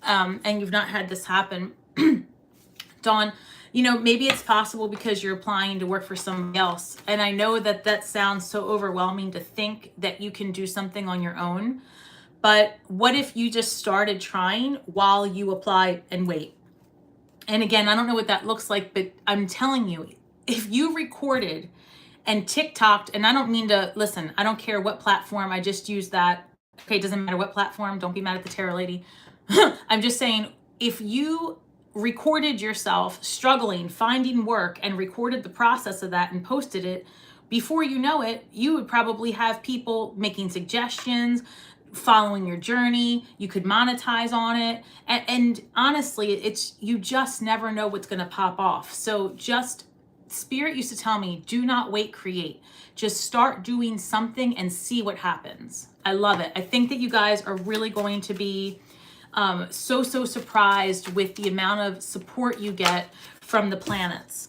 And you've not had this happen. Dawn, you know, maybe it's possible because you're applying to work for somebody else. And I know that that sounds so overwhelming to think that you can do something on your own. But what if you just started trying while you apply and wait? And again, I don't know what that looks like, but I'm telling you, if you recorded and TikToked, and I don't mean to, listen, I don't care what platform, I just use that. Okay, it doesn't matter what platform, don't be mad at the tarot lady. I'm just saying, if you recorded yourself struggling, finding work, and recorded the process of that and posted it, before you know it, you would probably have people making suggestions, following your journey. You could monetize on it. And honestly, it's, you just never know what's going to pop off. So just, Spirit used to tell me, do not wait, create. Just start doing something and see what happens. I love it. I think that you guys are really going to be so surprised with the amount of support you get from the planets.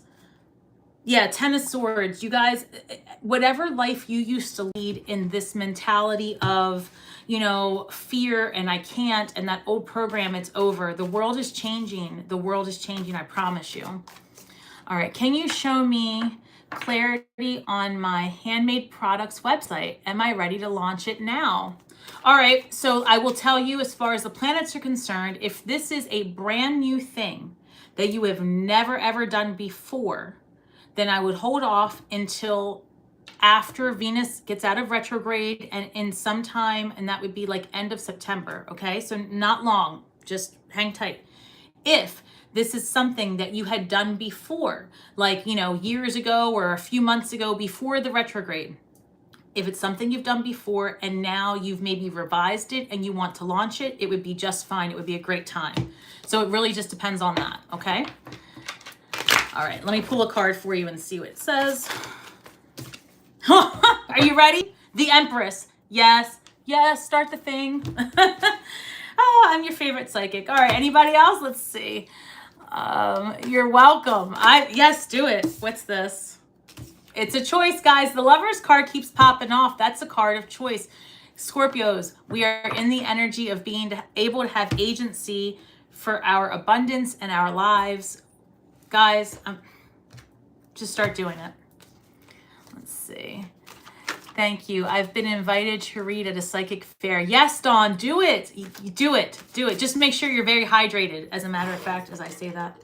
Yeah, Ten of Swords. You guys, whatever life you used to lead in this mentality of, you know, fear and I can't, and that old program, it's over. The world is changing. The world is changing, I promise you. All right, can you show me clarity on my handmade products website? Am I ready to launch it now? All right, so I will tell you, as far as the planets are concerned, if this is a brand new thing that you have never ever done before, then I would hold off until after Venus gets out of retrograde and in some time, and that would be like end of September, okay? So not long, just hang tight. If this is something that you had done before, like, you know, years ago or a few months ago before the retrograde, if it's something you've done before and now you've maybe revised it and you want to launch it, it would be just fine. It would be a great time. So it really just depends on that, okay? All right, let me pull a card for you and see what it says. Are you ready? The Empress. Yes, yes, start the thing. Oh, I'm your favorite psychic. All right, anybody else? Let's see. You're welcome. Yes, do it. What's this? It's a choice, guys. The Lover's card keeps popping off. That's a card of choice. Scorpios, we are in the energy of being able to have agency for our abundance and our lives. Guys, just start doing it. Let's see. Thank you. I've been invited to read at a psychic fair. Yes, Dawn, do it. You do it. Do it. Just make sure you're very hydrated, as a matter of fact, as I say that.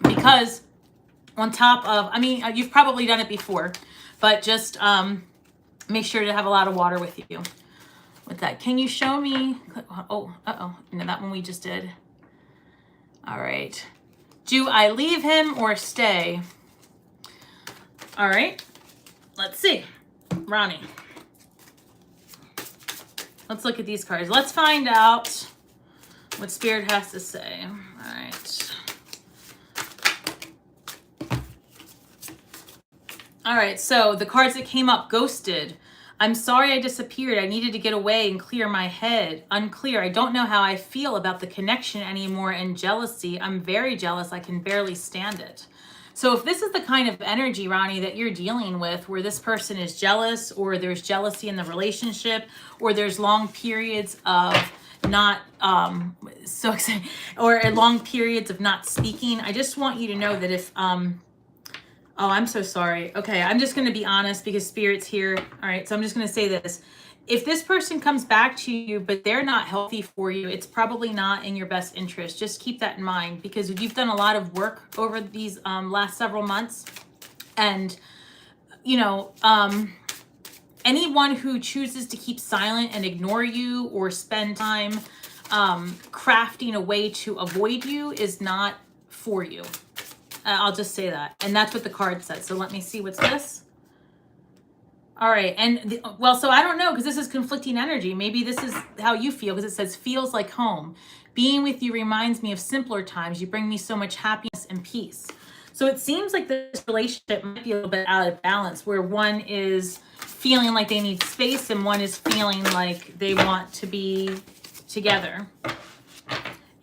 Because on top of, I mean, you've probably done it before, but just make sure to have a lot of water with you. With that, can you show me? Oh, no, that one we just did. All right. Do I leave him or stay? All right. Let's see. Ronnie. Let's look at these cards. Let's find out what Spirit has to say. All right. All right, so the cards that came up, ghosted. I'm sorry I disappeared. I needed to get away and clear my head. Unclear. I don't know how I feel about the connection anymore, and jealousy. I'm very jealous. I can barely stand it. So if this is the kind of energy, Ronnie, that you're dealing with, where this person is jealous, or there's jealousy in the relationship, or there's long periods of not so excited, or long periods of not speaking, I just want you to know that if oh, I'm so sorry. Okay, I'm just going to be honest because Spirit's here. All right, so I'm just going to say this. If this person comes back to you, but they're not healthy for you, it's probably not in your best interest. Just keep that in mind, because you've done a lot of work over these last several months. And, you know, anyone who chooses to keep silent and ignore you or spend time crafting a way to avoid you is not for you. I'll just say that. And that's what the card said. So let me see, what's this? All right. And well, so I don't know, because this is conflicting energy. Maybe this is how you feel, because it says feels like home. Being with you reminds me of simpler times. You bring me so much happiness and peace. So it seems like this relationship might be a little bit out of balance, where one is feeling like they need space and one is feeling like they want to be together.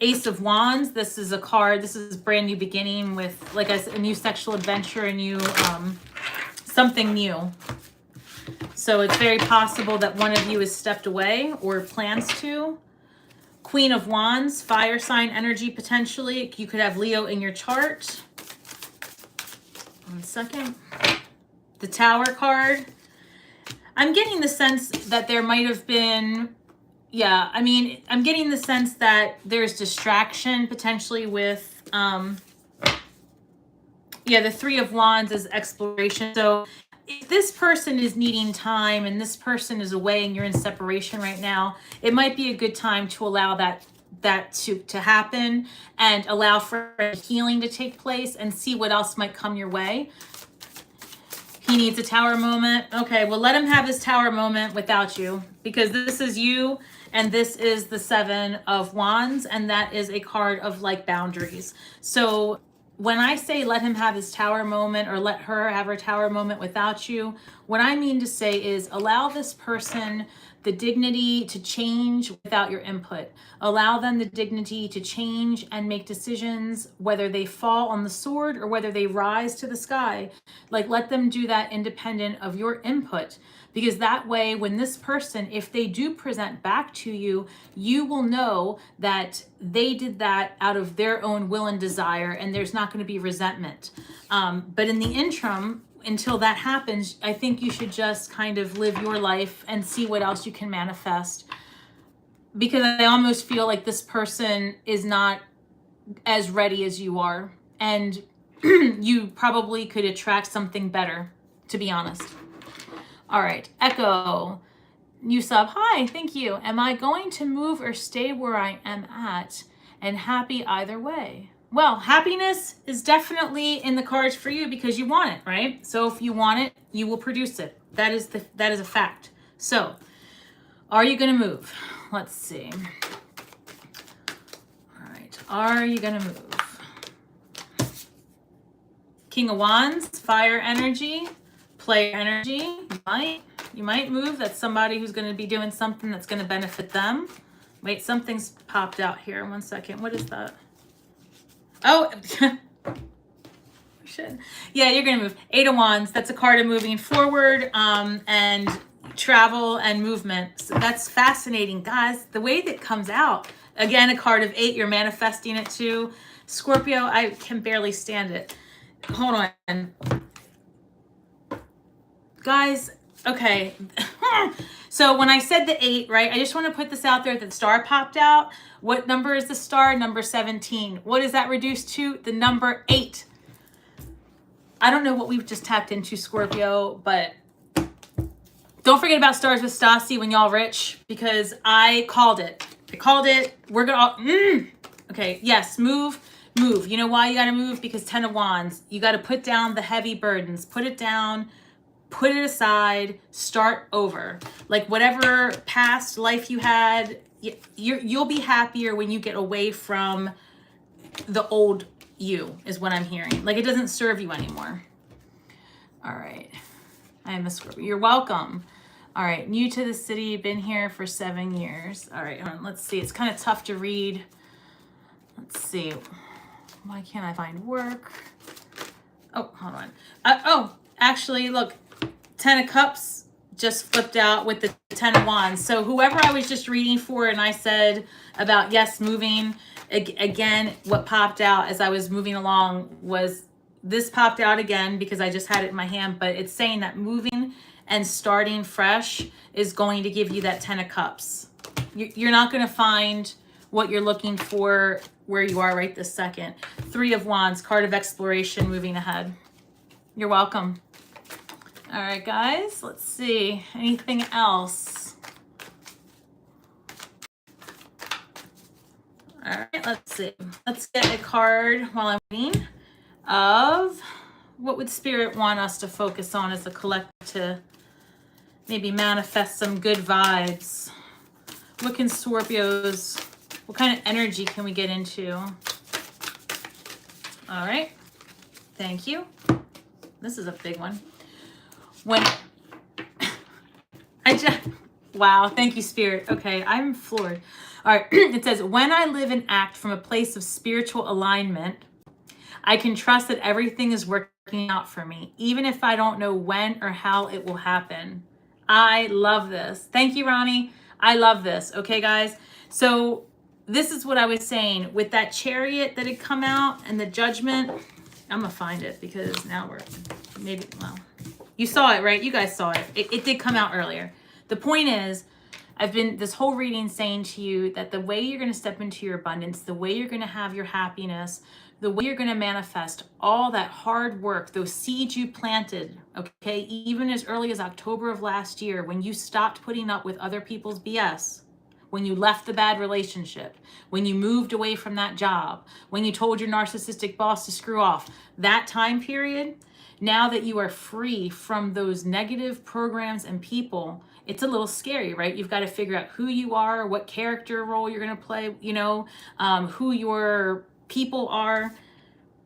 Ace of Wands, this is a card, this is brand new beginning with, like I said, a new sexual adventure, a new, something new. So it's very possible that one of you has stepped away or plans to. Queen of Wands, fire sign energy potentially. You could have Leo in your chart. 1 second. The Tower card. I'm getting the sense that there might have been, Yeah, I mean, I'm getting the sense that there's distraction potentially with, yeah, the Three of Wands is exploration. So if this person is needing time and this person is away and you're in separation right now, it might be a good time to allow that to happen and allow for healing to take place and see what else might come your way. He needs a tower moment. Okay, well, let him have his tower moment without you, because this is you and this is the Seven of Wands, and that is a card of like boundaries. So when I say let him have his tower moment or let her have her tower moment without you, what I mean to say is allow this person the dignity to change without your input. Allow them the dignity to change and make decisions, whether they fall on the sword or whether they rise to the sky. Like, let them do that independent of your input. Because that way, when this person, if they do present back to you, you will know that they did that out of their own will and desire, and there's not going to be resentment. But in the interim, until that happens, I think you should just kind of live your life and see what else you can manifest. Because I almost feel like this person is not as ready as you are. And you probably could attract something better, to be honest. All right, Echo, new sub. Hi, thank you. Am I going to move or stay where I am at and happy either way? Well, happiness is definitely in the cards for you because you want it, right? So if you want it, you will produce it. That is a fact. So, are you going to move? Let's see. All right, are you going to move? King of Wands, fire energy, player energy. You might move. That's somebody who's going to be doing something that's going to benefit them. Wait, something's popped out here. 1 second. What is that? Oh, shit. Yeah, you're going to move. 8 of Wands. That's a card of moving forward and travel and movement. So that's fascinating, guys. The way that comes out. Again, a card of 8. You're manifesting it too. Scorpio, I can barely stand it. Hold on. Guys, okay. So when I said the 8, right, I just want to put this out there that the star popped out. What number is the star? Number 17. What is that reduced to? The number 8. I don't know what we've just tapped into, Scorpio, but don't forget about Stars with Stasi when y'all rich, because I called it. I called it. We're going to... Okay, yes, move. You know why you got to move? Because 10 of Wands. You got to put down the heavy burdens. Put it down. Put it aside, start over. Like whatever past life you had, you'll be happier when you get away from the old you, is what I'm hearing. Like it doesn't serve you anymore. All right. I am a Scorpio. You're welcome. All right. New to the city, been here for 7 years. All right. Let's see. It's kind of tough to read. Let's see. Why can't I find work? Oh, hold on. Actually, look. 10 of Cups just flipped out with the 10 of Wands. So whoever I was just reading for and I said about yes, moving, again, what popped out as I was moving along was this popped out again because I just had it in my hand, but it's saying that moving and starting fresh is going to give you that 10 of Cups. You're not going to find what you're looking for where you are right this second. 3 of Wands, card of exploration, moving ahead. You're welcome. All right, guys, let's see. Anything else? All right, let's see. Let's get a card while I'm waiting of what would Spirit want us to focus on as a collective to maybe manifest some good vibes. What can Scorpios, what kind of energy can we get into? All right, thank you. This is a big one. When wow, thank you, Spirit. Okay, I'm floored. All right, it says, when I live and act from a place of spiritual alignment, I can trust that everything is working out for me, even if I don't know when or how it will happen. I love this. Thank you, Ronnie. I love this. Okay, guys. So this is what I was saying with that Chariot that had come out and the Judgment. I'm going to find it because now we're maybe, well, you saw it, right? You guys saw it. It did come out earlier. The point is, this whole reading saying to you that the way you're going to step into your abundance, the way you're going to have your happiness, the way you're going to manifest all that hard work, those seeds you planted, okay, even as early as October of last year, when you stopped putting up with other people's BS, when you left the bad relationship, when you moved away from that job, when you told your narcissistic boss to screw off, that time period, now that you are free from those negative programs and people, it's a little scary, right? You've got to figure out who you are, what character role you're going to play, who your people are.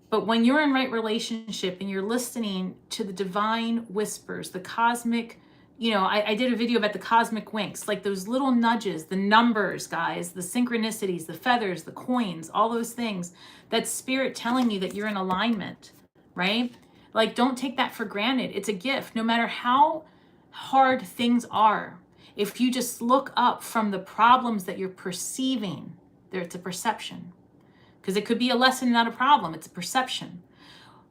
But when you're in right relationship and you're listening to the divine whispers, the cosmic, I did a video about the cosmic winks, like those little nudges, the numbers, guys, the synchronicities, the feathers, the coins, all those things, that's spirit telling you that you're in alignment, right? Like, don't take that for granted. It's a gift. No matter how hard things are, if you just look up from the problems that you're perceiving, it's a perception. Because it could be a lesson, not a problem. It's a perception.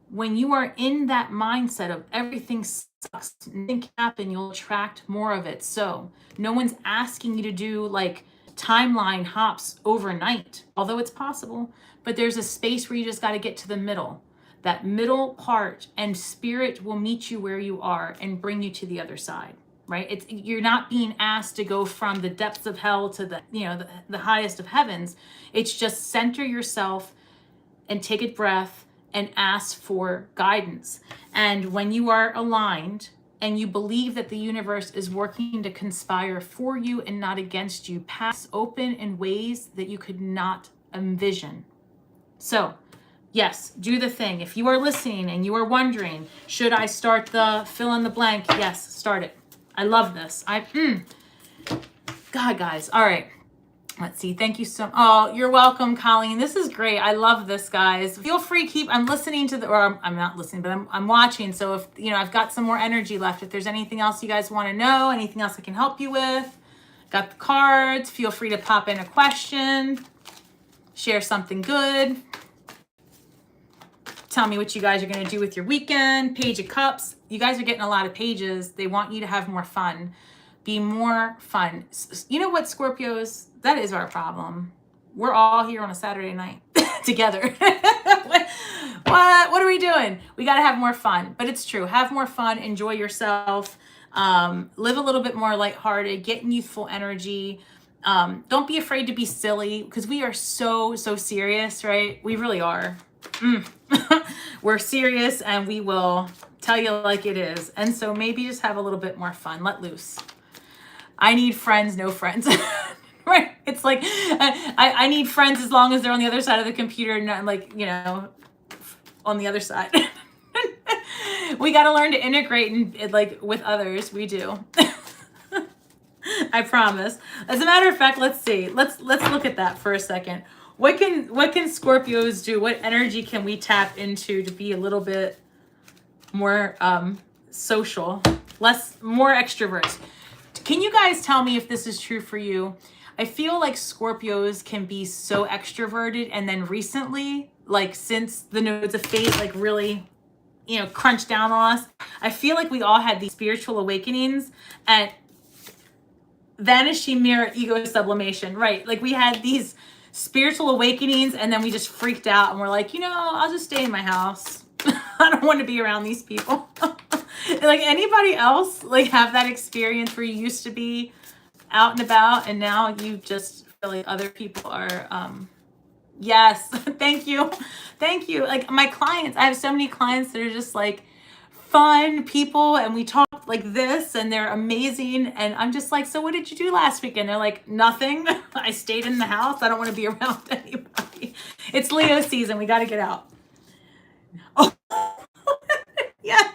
When you are in that mindset of everything sucks, nothing can happen, you'll attract more of it. So no one's asking you to do like timeline hops overnight, although it's possible. But there's a space where you just got to get to the middle, that middle part, and spirit will meet you where you are and bring you to the other side. Right? You're not being asked to go from the depths of hell to the highest of heavens. It's just center yourself and take a breath and ask for guidance. And when you are aligned and you believe that the universe is working to conspire for you and not against you, paths open in ways that you could not envision. So, yes, do the thing. If you are listening and you are wondering, should I start the fill in the blank? Yes, start it. I love this. God, guys. All right. Let's see. Thank you oh, you're welcome, Colleen. This is great. I love this, guys. Feel free, I'm listening to I'm not listening, but I'm watching. So if, I've got some more energy left. If there's anything else you guys want to know, anything else I can help you with, got the cards. Feel free to pop in a question, share something good. Tell me what you guys are going to do with your weekend. Page of Cups. You guys are getting a lot of pages. They want you to have more fun. Be more fun. You know what, Scorpios? That is our problem. We're all here on a Saturday night together. What are we doing? We got to have more fun. But it's true. Have more fun. Enjoy yourself. Live a little bit more lighthearted. Get in youthful energy. Don't be afraid to be silly, because we are so serious, right? We really are. We're serious, and we will tell you like it is. And so maybe just have a little bit more fun. Let loose. I need friends, no friends. Right? It's like I need friends as long as they're on the other side of the computer, not like, on the other side. We got to learn to integrate and like with others. We do. I promise. As a matter of fact, let's see. Let's look at that for a second. What can Scorpios do? What energy can we tap into to be a little bit more social, more extroverts? Can you guys tell me if this is true for you? I feel like Scorpios can be so extroverted, and then recently, like since the nodes of fate, like really, crunched down on us, I feel like we all had these spiritual awakenings and vanishing mirror ego sublimation, right? Like we had these spiritual awakenings, and then we just freaked out and we're like, I'll just stay in my house. I don't want to be around these people. Like, anybody else like have that experience where you used to be out and about and now you just feel like other people are yes. Thank you. Like my clients, I have so many clients that are just like fun people, and we talk like this and they're amazing, and I'm just like, so what did you do last weekend? They're like, nothing. I stayed in the house. I don't want to be around anybody. It's Leo season. We got to get out. Oh yeah.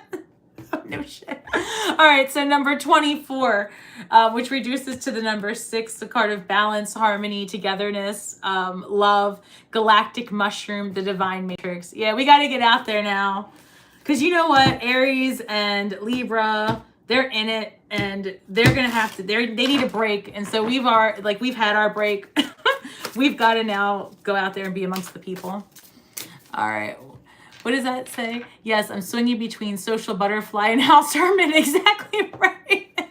No shit. All right, so number 24, which reduces to the number 6, the card of balance, harmony, togetherness, love, galactic mushroom, the divine matrix. Yeah, we got to get out there now. Because you know what? Aries and Libra, they're in it, and they're going to have to, they need a break. And so we've had our break. We've got to now go out there and be amongst the people. All right. What does that say? Yes, I'm swinging between social butterfly and house hermit. Exactly right.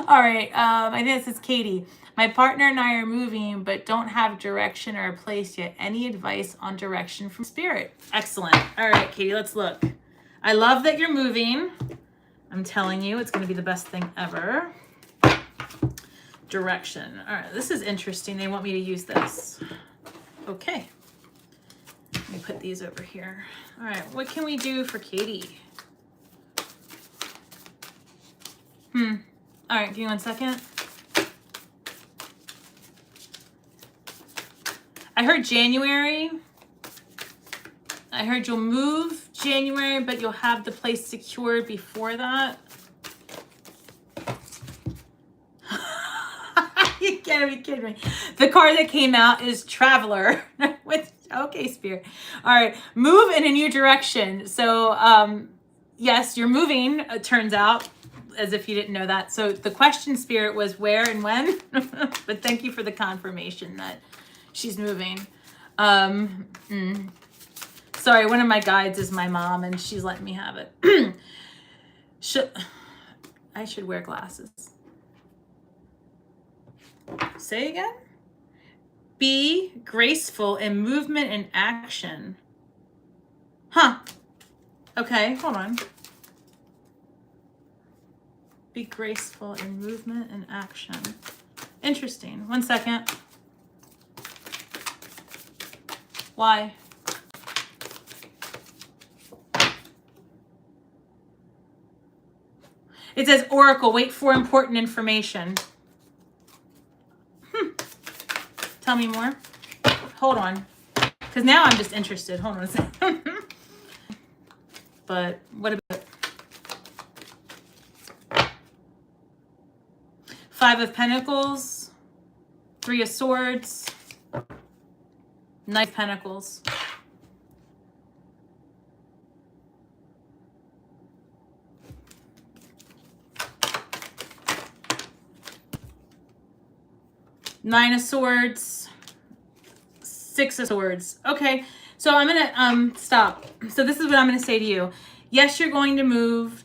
All right. I think this is Katie. My partner and I are moving, but don't have direction or a place yet. Any advice on direction from spirit? Excellent. All right, Katie, let's look. I love that you're moving. I'm telling you, it's going to be the best thing ever. Direction. All right, this is interesting. They want me to use this. Okay. Let me put these over here. All right, what can we do for Katie? All right, give me 1 second. I heard January. I heard you'll move January, but you'll have the place secured before that. You can't be kidding me. The card that came out is Traveler. Okay, Spirit. All right, move in a new direction. So, yes, you're moving, it turns out, as if you didn't know that. So the question, Spirit, was where and when. But thank you for the confirmation that she's moving. Sorry, one of my guides is my mom, and she's letting me have it. I should wear glasses. Say again? Be graceful in movement and action. Huh. Okay, hold on. Be graceful in movement and action. Interesting. 1 second. Why? It says Oracle, wait for important information. Tell me more. Hold on. Because now I'm just interested. Hold on a second. But what about 5 of Pentacles, 3 of Swords, Knight of Pentacles. Nine of Swords, 6 of Swords. Okay, so I'm gonna stop. So this is what I'm gonna say to you. Yes, you're going to move.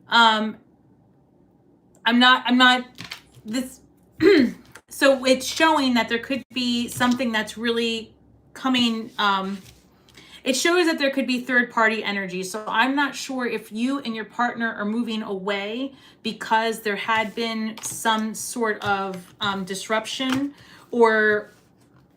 I'm not this. So it's showing that there could be something that's really coming. It shows that there could be third-party energy. So I'm not sure if you and your partner are moving away because there had been some sort of disruption or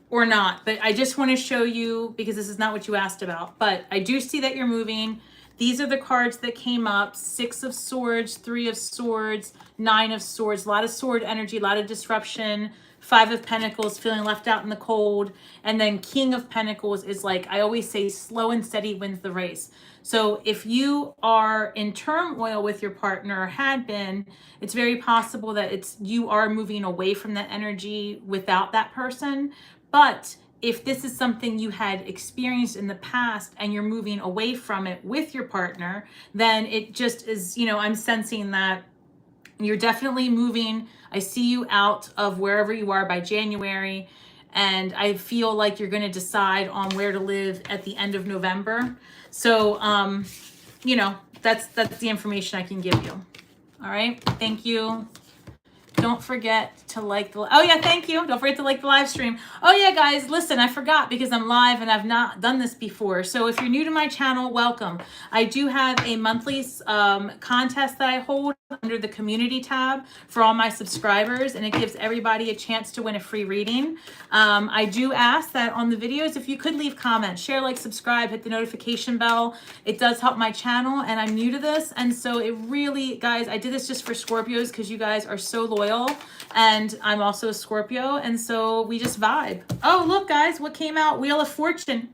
not. But I just want to show you, because this is not what you asked about. But I do see that you're moving. These are the cards that came up. 6 of Swords, 3 of Swords, 9 of Swords. A lot of sword energy, a lot of disruption. 5 of Pentacles, feeling left out in the cold. And then King of Pentacles is like, I always say, slow and steady wins the race. So if you are in turmoil with your partner or had been, it's very possible that you are moving away from that energy without that person. But if this is something you had experienced in the past and you're moving away from it with your partner, then it just is, I'm sensing that you're definitely moving. I see you out of wherever you are by January, and I feel like you're going to decide on where to live at the end of November. So, that's the information I can give you. All right. Thank you. Don't forget to like the, oh yeah, thank you. Don't forget to like the live stream. Oh yeah, guys, listen, I forgot because I'm live and I've not done this before. So if you're new to my channel, welcome. I do have a monthly contest that I hold under the community tab for all my subscribers, and it gives everybody a chance to win a free reading. I do ask that on the videos, if you could leave comments, share, like, subscribe, hit the notification bell. It does help my channel, and I'm new to this, and so it really, guys, I did this just for Scorpios because you guys are so loyal, and I'm also a Scorpio, and so we just vibe. Oh, look, guys, what came out? Wheel of Fortune.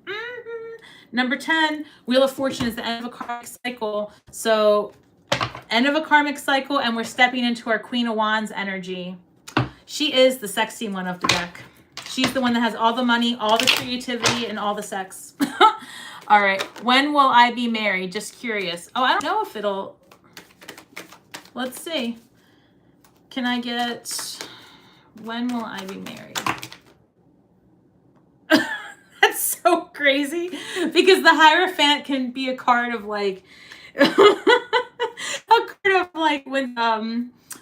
Number 10, Wheel of Fortune is the end of a karmic cycle. So end of a karmic cycle, and we're stepping into our Queen of Wands energy. She is the sexy one of the deck. She's the one that has all the money, all the creativity, and all the sex. All right. When will I be married? Just curious. Oh, I don't know if it'll... Let's see. Can I get... When will I be married? That's so crazy. Because the Hierophant can be a card of like... a card of like when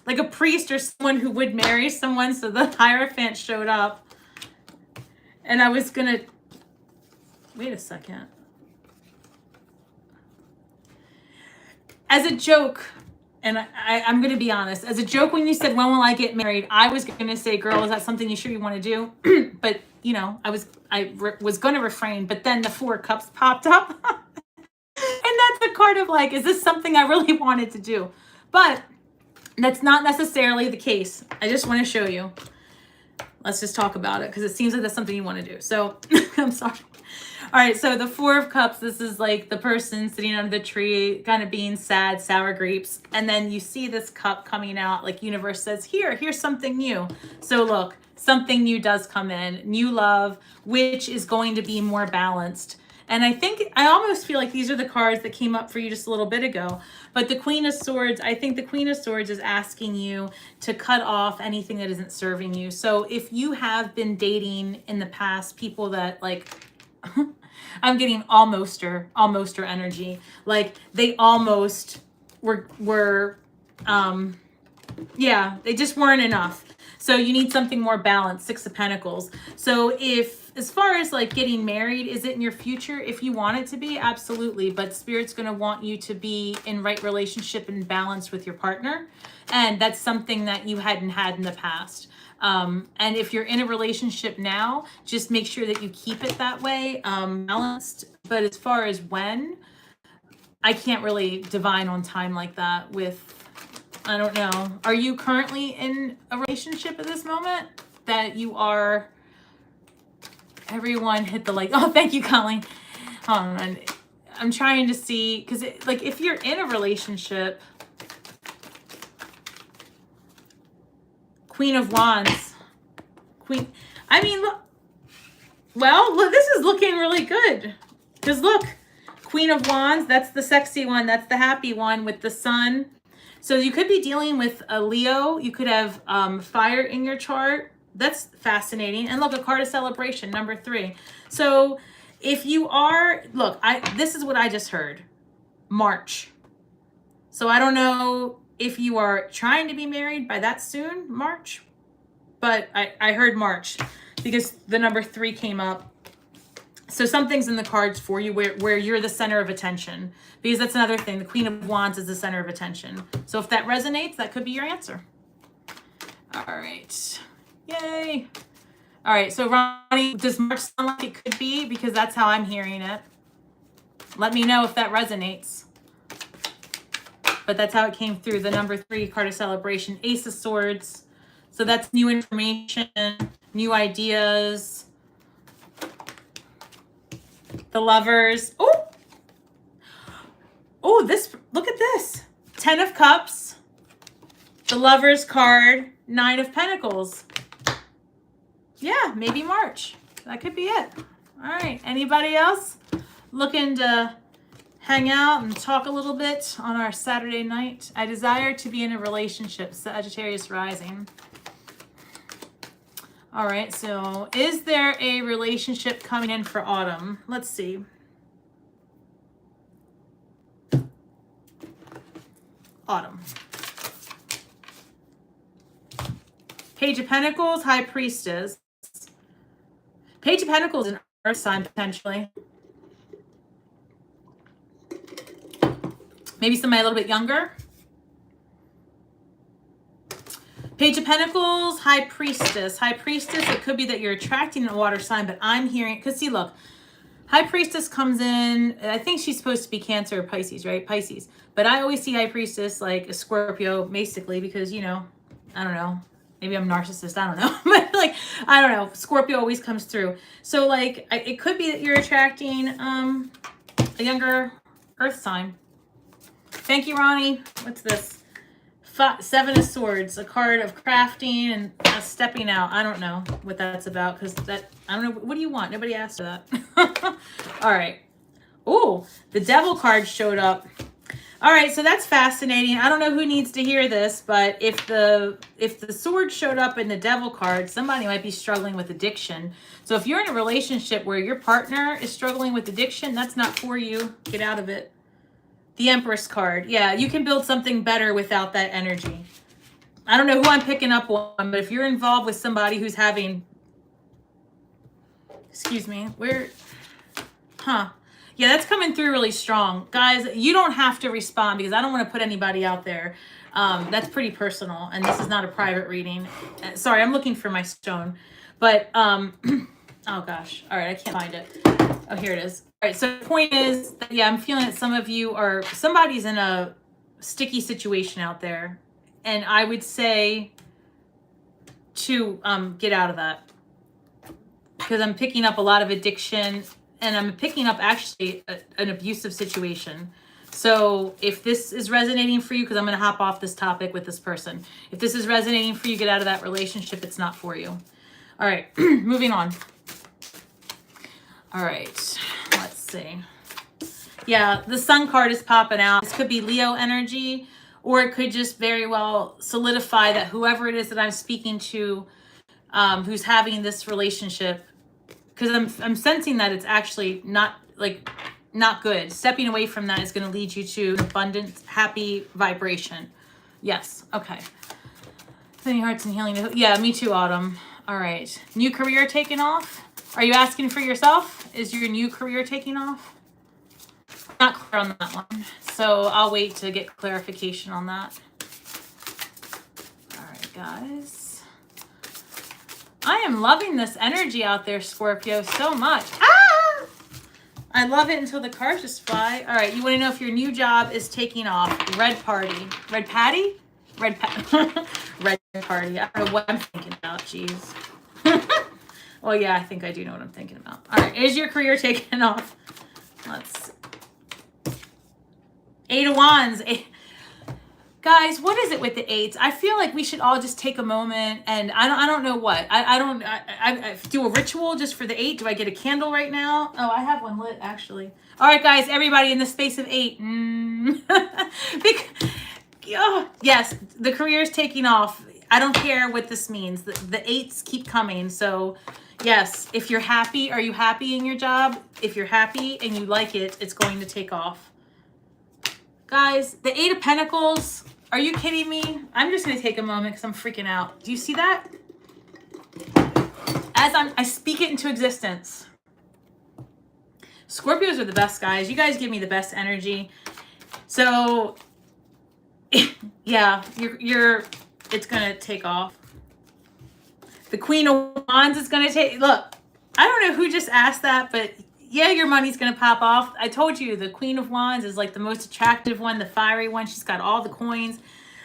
like a priest or someone who would marry someone. So the Hierophant showed up. And I was going to, wait a second. As a joke, and I'm going to be honest, as a joke, when you said, when will I get married? I was going to say, girl, is that something you sure you want to do? But, you know, I was going to refrain, but then the 4 of Cups popped up. And that's a card of like, is this something I really wanted to do? But that's not necessarily the case. I just want to show you. Let's just talk about it because it seems like that's something you want to do. So I'm sorry. All right. So the 4 of Cups, this is like the person sitting under the tree, kind of being sad, sour grapes. And then you see this cup coming out, like universe says, here's something new. So look, something new does come in, new love, which is going to be more balanced. And I almost feel like these are the cards that came up for you just a little bit ago. But the Queen of Swords, I think the Queen of Swords is asking you to cut off anything that isn't serving you. So if you have been dating in the past people that like, I'm getting almoster energy. Like they almost were yeah, they just weren't enough. So you need something more balanced, 6 of Pentacles. So if, as far as like getting married, is it in your future? If you want it to be, absolutely. But Spirit's going to want you to be in right relationship and balance with your partner. And that's something that you hadn't had in the past. And if you're in a relationship now, just make sure that you keep it that way, balanced. But as far as when, I can't really divine on time like that with, I don't know. Are you currently in a relationship at this moment that you are? Everyone hit the like. Oh, thank you, Colleen. Hold on. I'm trying to see, because like if you're in a relationship, Queen of Wands, I mean, look. Well, look, this is looking really good. Because look, Queen of Wands, that's the sexy one. That's the happy one with the sun. So you could be dealing with a Leo. You could have fire in your chart. That's fascinating. And look, a card of celebration, number 3. So if you are, look, this is what I just heard. March. So I don't know if you are trying to be married by that soon, March. But I heard March because the number 3 came up. So something's in the cards for you where you're the center of attention. Because that's another thing. The Queen of Wands is the center of attention. So if that resonates, that could be your answer. All right. Yay. All right. So Ronnie, does March sound like it could be? Because that's how I'm hearing it. Let me know if that resonates. But that's how it came through. The number 3 card of celebration. Ace of Swords. So that's new information, new ideas. The Lovers. Oh, this, look at this. 10 of Cups. The Lovers card. 9 of Pentacles. Yeah, maybe March. That could be it. All right. Anybody else looking to hang out and talk a little bit on our Saturday night? I desire to be in a relationship. Sagittarius rising. All right, so is there a relationship coming in for autumn? Let's see. Autumn. Page of Pentacles, High Priestess. Page of Pentacles, an earth sign potentially. Maybe somebody a little bit younger. Page of Pentacles, High Priestess. High Priestess, it could be that you're attracting a water sign, but I'm hearing, because see, look, High Priestess comes in, I think she's supposed to be Cancer or Pisces, right? Pisces. But I always see High Priestess like a Scorpio, basically, because, you know, I don't know. Maybe I'm narcissist, I don't know. But like, I don't know. Scorpio always comes through. So like, it could be that you're attracting a younger earth sign. Thank you, Ronnie. What's this? 7 of Swords, a card of crafting and stepping out. I don't know what that's about because that, I don't know. What do you want? Nobody asked for that. All right. Oh, the Devil card showed up. All right, so that's fascinating. I don't know who needs to hear this, but if the Sword showed up in the Devil card, somebody might be struggling with addiction. So if you're in a relationship where your partner is struggling with addiction, that's not for you. Get out of it. The Empress card. Yeah, you can build something better without that energy. I don't know who I'm picking up on, but if you're involved with somebody who's having, excuse me, yeah, that's coming through really strong. Guys, you don't have to respond because I don't want to put anybody out there. That's pretty personal, and this is not a private reading. Sorry, I'm looking for my stone. But, oh gosh. All right, I can't find it. Oh, here it is. All right, so the point is, that, yeah, I'm feeling that some of you are, somebody's in a sticky situation out there. And I would say to get out of that. Because I'm picking up a lot of addiction, and I'm picking up actually an abusive situation. So if this is resonating for you, because I'm going to hop off this topic with this person. If this is resonating for you, get out of that relationship. It's not for you. All right, moving on. All right, let's see. Yeah, the Sun card is popping out. This could be Leo energy, or it could just very well solidify that whoever it is that I'm speaking to, who's having this relationship, because I'm sensing that it's actually not good. Stepping away from that is going to lead you to an abundant, happy vibration. Yes. Okay. Sending hearts and healing. Yeah, me too, Autumn. All right. New career taking off. Are you asking for yourself? Is your new career taking off? Not clear on that one. So I'll wait to get clarification on that. All right, guys. I am loving this energy out there, Scorpio, so much. Ah! I love it until the cards just fly. All right, you want to know if your new job is taking off. Red party. Red patty? Red party. I don't know what I'm thinking about. Jeez. Well, yeah, I think I do know what I'm thinking about. All right, is your career taking off? Let's see. 8 of Wands. Guys, what is it with the 8s? I feel like we should all just take a moment, and I don't know what. I do a ritual just for the 8. Do I get a candle right now? Oh, I have one lit, actually. All right, guys, everybody in the space of 8. Yes, the career is taking off. I don't care what this means. The 8s keep coming. So, yes, if you're happy, are you happy in your job? If you're happy and you like it, it's going to take off. Guys, the 8 of Pentacles, are you kidding me? I'm just going to take a moment because I'm freaking out. Do you see that? As I speak it into existence. Scorpios are the best, guys. You guys give me the best energy. So, yeah, it's going to take off. The Queen of Wands is going to take, look, I don't know who just asked that, but yeah, your money's going to pop off. I told you the Queen of Wands is like the most attractive one, the fiery one. She's got all the coins.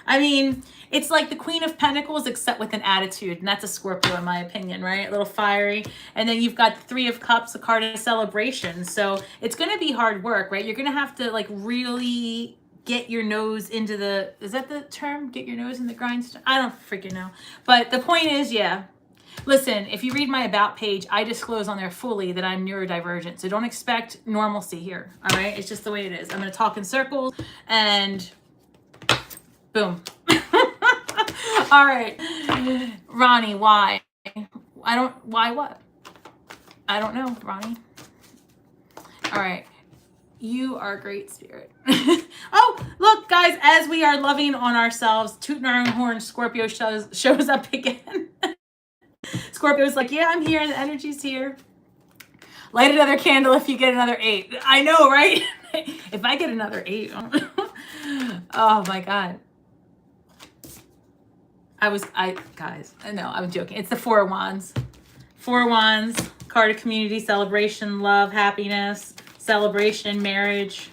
I mean, it's like the Queen of Pentacles, except with an attitude. And that's a Scorpio, in my opinion, right? A little fiery. And then you've got the 3 of Cups, a card of celebration. So it's going to be hard work, right? You're going to have to like really get your nose into the, is that the term? Get your nose in the grindstone? I don't freaking know. But the point is, yeah. Listen, if you read my About page, I disclose on there fully that I'm neurodivergent. So don't expect normalcy here, all right? It's just the way it is. I'm going to talk in circles and boom. All right. Ronnie, why? Why what? I don't know, Ronnie. All right. You are a great spirit. Oh, look, guys, as we are loving on ourselves, tooting our own horn, Scorpio shows up again. Scorpio's like, yeah, I'm here. The energy's here. Light another candle if you get another 8. I know, right? If I get another 8. Oh, my God. Guys, no, I'm joking. It's the 4 of Wands. 4 of Wands, card of community, celebration, love, happiness, celebration, marriage.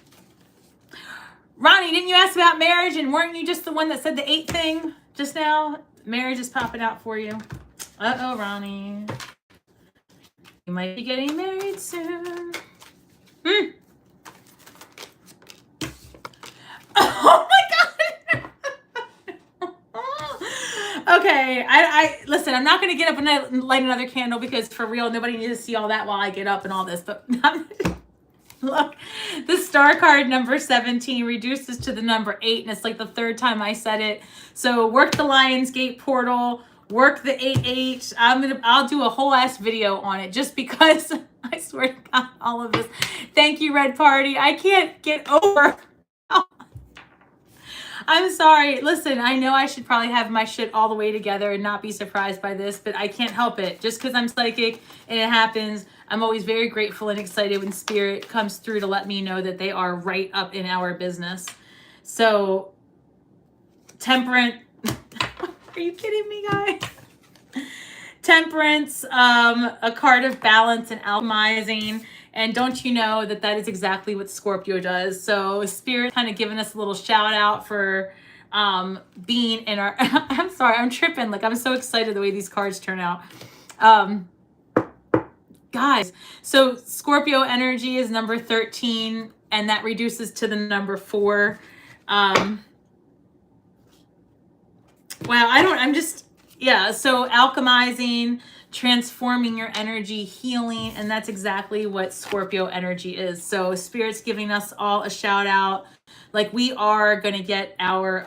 Ronnie, didn't you ask about marriage, and weren't you just the one that said the 8 thing just now? Marriage is popping out for you. Uh-oh, Ronnie. You might be getting married soon. Oh my God. Okay, I listen, I'm not going to get up and light another candle because for real, nobody needs to see all that while I get up and all this, but look, the star card number 17 reduces to the number 8, and it's like the 3rd time I said it. So work the Lionsgate portal, work the 8-8. I'll do a whole ass video on it just because I swear to God, all of this. Thank you, Red Party. I can't get over. I'm sorry. Listen, I know I should probably have my shit all the way together and not be surprised by this, but I can't help it. Just because I'm psychic and it happens, I'm always very grateful and excited when spirit comes through to let me know that they are right up in our business. So, temperance. Are you kidding me, guys? Temperance, a card of balance and alchemizing. And don't you know that that is exactly what Scorpio does? So Spirit kind of giving us a little shout out for being in our, I'm sorry, I'm tripping. Like, I'm so excited the way these cards turn out. Guys, so Scorpio energy is number 13, and that reduces to the number 4. Wow, so alchemizing, transforming your energy, healing, and that's exactly what Scorpio energy is. So Spirit's giving us all a shout out. Like, we are going to get our,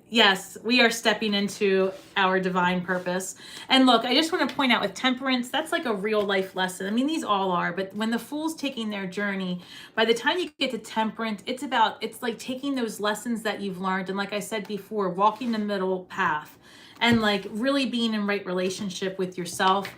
yes, we are stepping into our divine purpose. And look, I just want to point out with temperance, that's like a real life lesson. I mean, these all are, but when the Fool's taking their journey, by the time you get to temperance, it's like taking those lessons that you've learned. And like I said before, walking the middle path and like really being in right relationship with yourself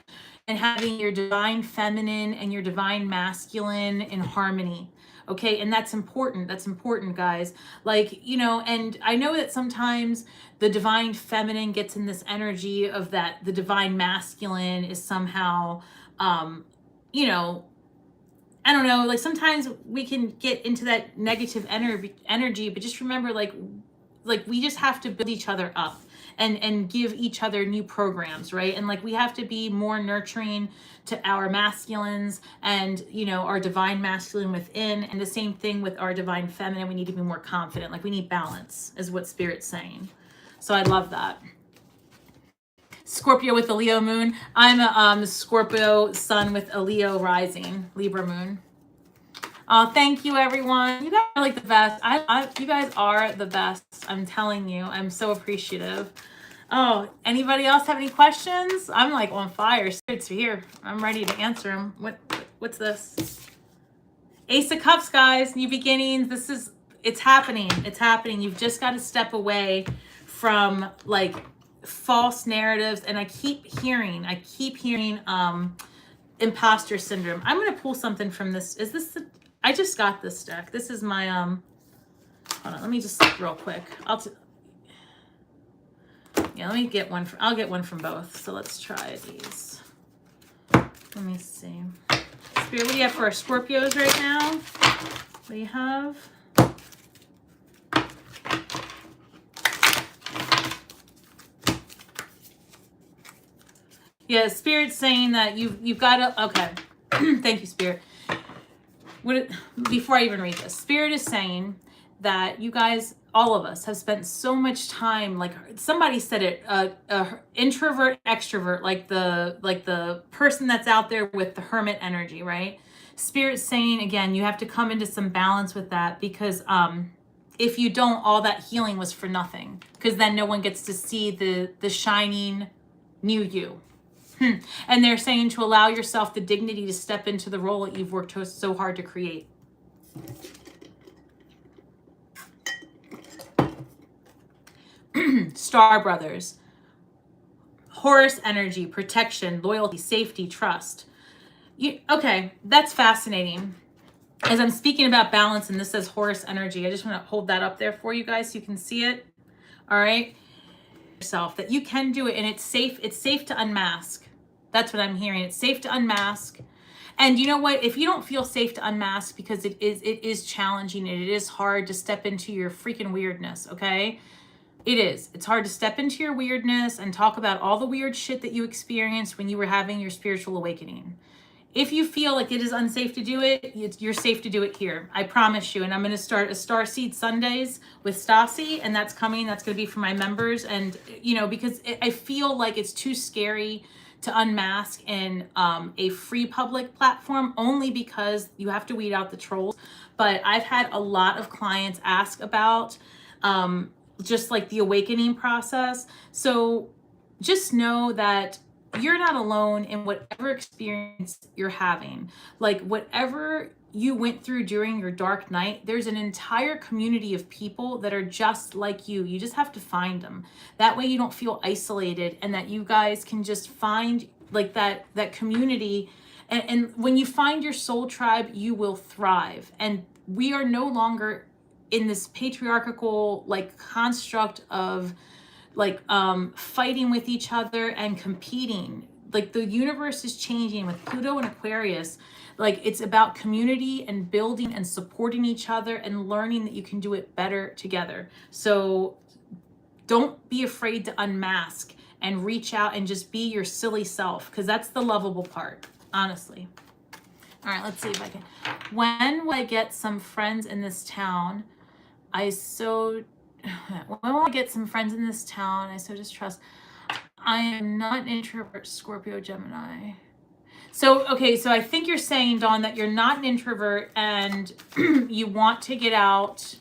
and having your divine feminine and your divine masculine in harmony. Okay, and that's important. That's important, guys. Like, you know, and I know that sometimes the divine feminine gets in this energy of that the divine masculine is somehow, you know, I don't know, like sometimes we can get into that negative energy, but just remember, like we just have to build each other up and give each other new programs, right? And like we have to be more nurturing to our masculines and, you know, our divine masculine within, and the same thing with our divine feminine. We need to be more confident. Like we need balance is what Spirit's saying. So I love that. Scorpio with a Leo moon. I'm a Scorpio sun with a Leo rising, Libra moon. Oh, thank you, everyone. You guys are like the best. You guys are the best. I'm telling you. I'm so appreciative. Oh, anybody else have any questions? I'm like on fire. Spirit's here. I'm ready to answer them. What's this? Ace of Cups, guys. New beginnings. It's happening. It's happening. You've just got to step away from like false narratives. And I keep hearing imposter syndrome. I'm going to pull something from this. I just got this deck. This is my, hold on, let me just real quick. Let me get one. I'll get one from both. So let's try these. Let me see. Spirit, what do you have for our Scorpios right now? What do you have? Yeah, Spirit's saying that you've got to, okay. Thank you, Spirit. Before I even read this, Spirit is saying that you guys, all of us, have spent so much time, like somebody said it, introvert, extrovert, like the person that's out there with the hermit energy, right? Spirit's saying, again, you have to come into some balance with that, because if you don't, all that healing was for nothing, because then no one gets to see the shining new you. And they're saying to allow yourself the dignity to step into the role that you've worked so hard to create. Star Brothers. Horus energy, protection, loyalty, safety, trust. Okay, that's fascinating. As I'm speaking about balance, and this says Horus energy, I just want to hold that up there for you guys so you can see it. All right. Yourself that you can do it, and it's safe to unmask. That's what I'm hearing. It's safe to unmask. And you know what? If you don't feel safe to unmask, because it is challenging and it is hard to step into your freaking weirdness, okay? It is. It's hard to step into your weirdness and talk about all the weird shit that you experienced when you were having your spiritual awakening. If you feel like it is unsafe to do it, you're safe to do it here. I promise you. And I'm going to start a Starseed Sundays with Stasi, and that's coming. That's going to be for my members. And, you know, because I feel like it's too scary to unmask in a free public platform, only because you have to weed out the trolls. But I've had a lot of clients ask about just like the awakening process. So just know that you're not alone in whatever experience you're having. Like whatever you went through during your dark night, there's an entire community of people that are just like you. You just have to find them. That way you don't feel isolated, and that you guys can just find like that community. And when you find your soul tribe, you will thrive. And we are no longer in this patriarchal like construct of like fighting with each other and competing. Like the universe is changing with Pluto and Aquarius. Like it's about community and building and supporting each other and learning that you can do it better together. So don't be afraid to unmask and reach out and just be your silly self, because that's the lovable part, honestly. All right, let's see if I can. When will I get some friends in this town? When will I get some friends in this town? I so distrust. I am not an introvert, Scorpio, Gemini. So, okay, so I think you're saying, Dawn, that you're not an introvert and you want to get out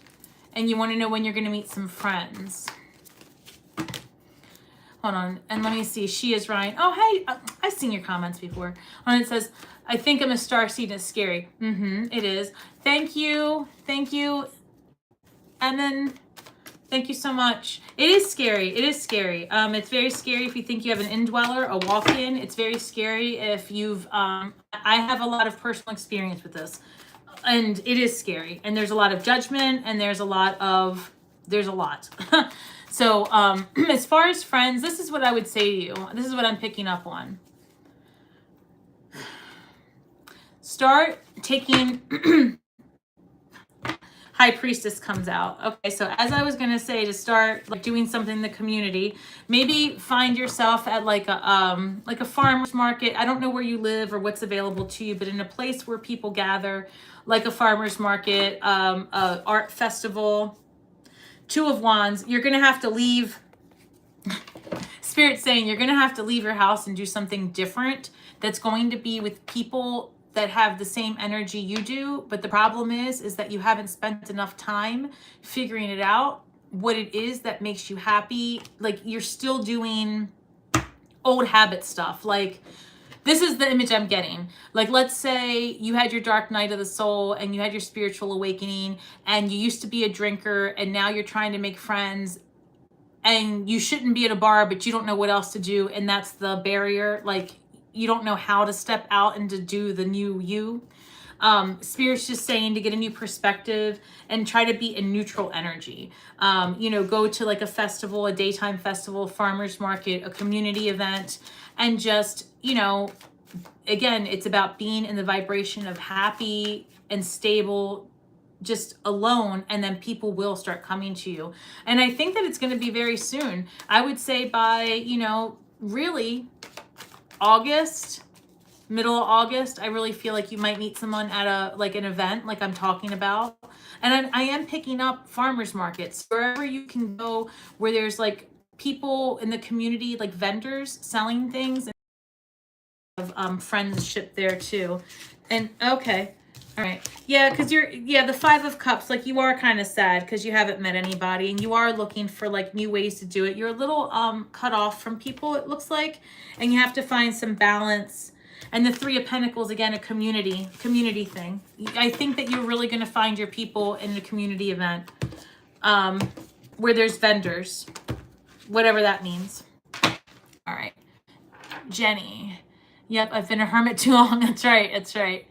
and you want to know when you're going to meet some friends. Hold on. And let me see. She is Ryan. Oh, hey, I've seen your comments before. And it says, I think I'm a star seed and it's scary. It is. Thank you. Thank you. And then thank you so much. It is scary. It is scary. It's very scary if you think you have an indweller, a walk-in. It's very scary if you've, I have a lot of personal experience with this, and it is scary. And there's a lot of judgment, and there's a lot. So as far as friends, this is what I would say to you. This is what I'm picking up on. Start taking... High Priestess comes out. Okay, so as I was gonna say, to start like doing something in the community, maybe find yourself at like a farmer's market. I don't know where you live or what's available to you, but in a place where people gather, like a farmer's market, a art festival. Two of Wands, you're gonna have to leave. Spirit's saying you're gonna have to leave your house and do something different that's going to be with people that have the same energy you do. But the problem is that you haven't spent enough time figuring it out, what it is that makes you happy. Like you're still doing old habit stuff. Like this is the image I'm getting. Like, let's say you had your dark night of the soul and you had your spiritual awakening and you used to be a drinker and now you're trying to make friends and you shouldn't be at a bar, but you don't know what else to do. And that's the barrier. Like, you don't know how to step out and to do the new you. Spirit's just saying to get a new perspective and try to be in neutral energy. Go to like a festival, a daytime festival, farmer's market, a community event, and just, again, it's about being in the vibration of happy and stable, just alone, and then people will start coming to you. And I think that it's going to be very soon. I would say by, really August, middle of August, I really feel like you might meet someone at an event like I'm talking about. And I am picking up farmers markets, wherever you can go, where there's like people in the community, like vendors selling things, and have friendship there too. And okay, all right, yeah, because the 5 of Cups, like you are kind of sad because you haven't met anybody and you are looking for like new ways to do it. You're a little cut off from people, it looks like, and you have to find some balance. And the 3 of Pentacles, again, a community thing. I think that you're really going to find your people in a community event where there's vendors, whatever that means. All right, Jenny. Yep, I've been a hermit too long. That's right.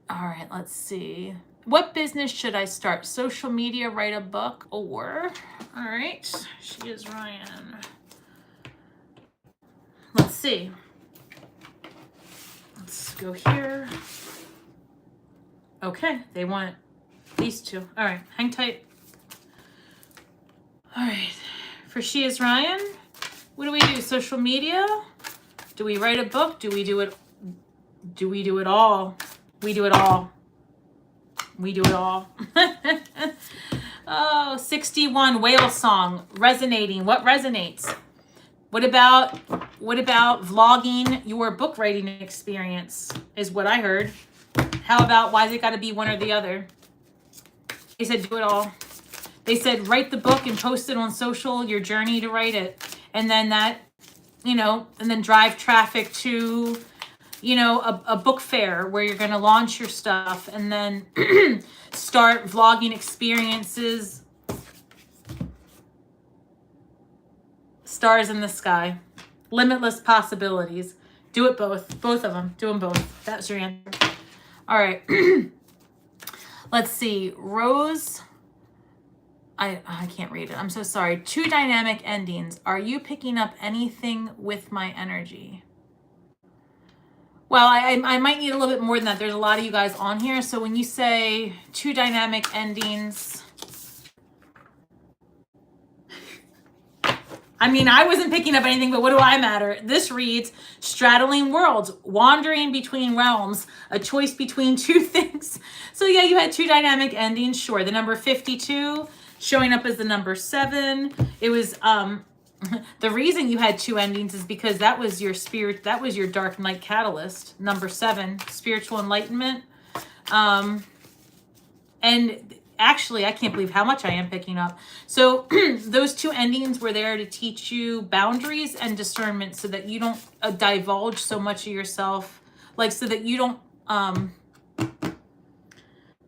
All right, let's see. What business should I start? Social media, write a book, or... All right, she is Ryan. Let's see. Let's go here. Okay, they want these 2. All right, hang tight. All right, for she is Ryan, what do we do? Social media? Do we write a book? Do we do it all? We do it all. We do it all. Oh, 61, whale song, resonating. What resonates? What about vlogging your book writing experience is what I heard. How about why's it got to be one or the other? They said do it all. They said write the book and post it on social, your journey to write it. And then that, and then drive traffic to you know, a book fair where you're going to launch your stuff and then start vlogging experiences. Stars in the sky. Limitless possibilities. Do it both. Both of them. Do them both. That's your answer. All right. Let's see. Rose. I can't read it. I'm so sorry. 2 dynamic endings. Are you picking up anything with my energy? Well, I might need a little bit more than that. There's a lot of you guys on here. So when you say 2 dynamic endings, I mean, I wasn't picking up anything, but what do I matter? This reads, straddling worlds, wandering between realms, a choice between 2 things. So yeah, you had 2 dynamic endings. Sure. The number 52 showing up as the number 7. It was, the reason you had 2 endings is because that was your spirit. That was your dark night catalyst. Number 7, spiritual enlightenment. And actually, I can't believe how much I am picking up. So those 2 endings were there to teach you boundaries and discernment so that you don't divulge so much of yourself, like so that you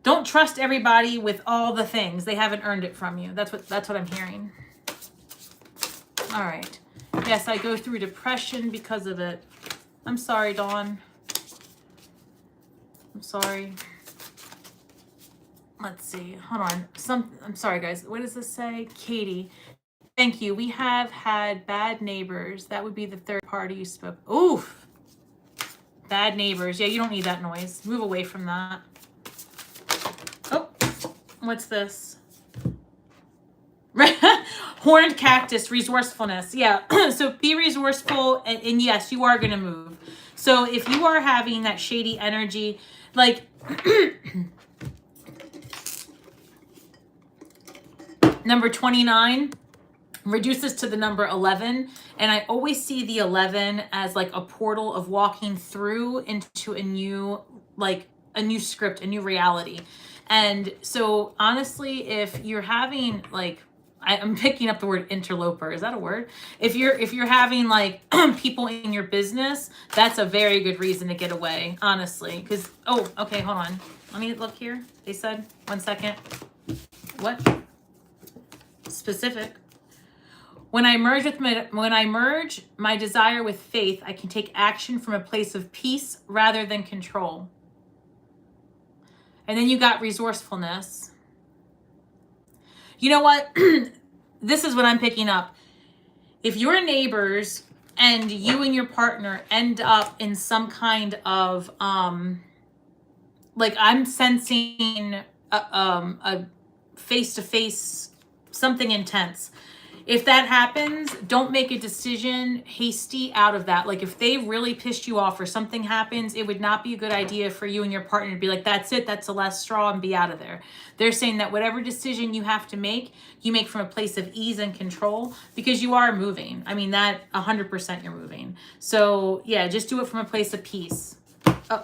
don't trust everybody with all the things. They haven't earned it from you. That's what I'm hearing. All right. Yes, I go through depression because of it. I'm sorry, Dawn. I'm sorry. Let's see. Hold on. I'm sorry, guys. What does this say? Katie. Thank you. We have had bad neighbors. That would be the third party you spoke. Oof. Bad neighbors. Yeah, you don't need that noise. Move away from that. Oh, what's this? Horned cactus, resourcefulness. Yeah. So be resourceful. And yes, you are going to move. So if you are having that shady energy, like... Number 29 reduces to the number 11. And I always see the 11 as like a portal of walking through into a new script, a new reality. And so honestly, if you're having like, I'm picking up the word interloper. Is that a word? If you're having like people in your business, that's a very good reason to get away, honestly. Because, oh, okay, hold on. Let me look here. They said, 1 second. What? Specific. When I merge my desire with faith, I can take action from a place of peace rather than control. And then you got resourcefulness. You know what? This is what I'm picking up. If your neighbors and you and your partner end up in some kind of like I'm sensing a face-to-face something intense. If that happens, don't make a decision hasty out of that. Like if they really pissed you off or something happens, it would not be a good idea for you and your partner to be like, that's it, that's the last straw, and be out of there. They're saying that whatever decision you have to make, you make from a place of ease and control because you are moving. I mean, that 100% you're moving. So yeah, just do it from a place of peace.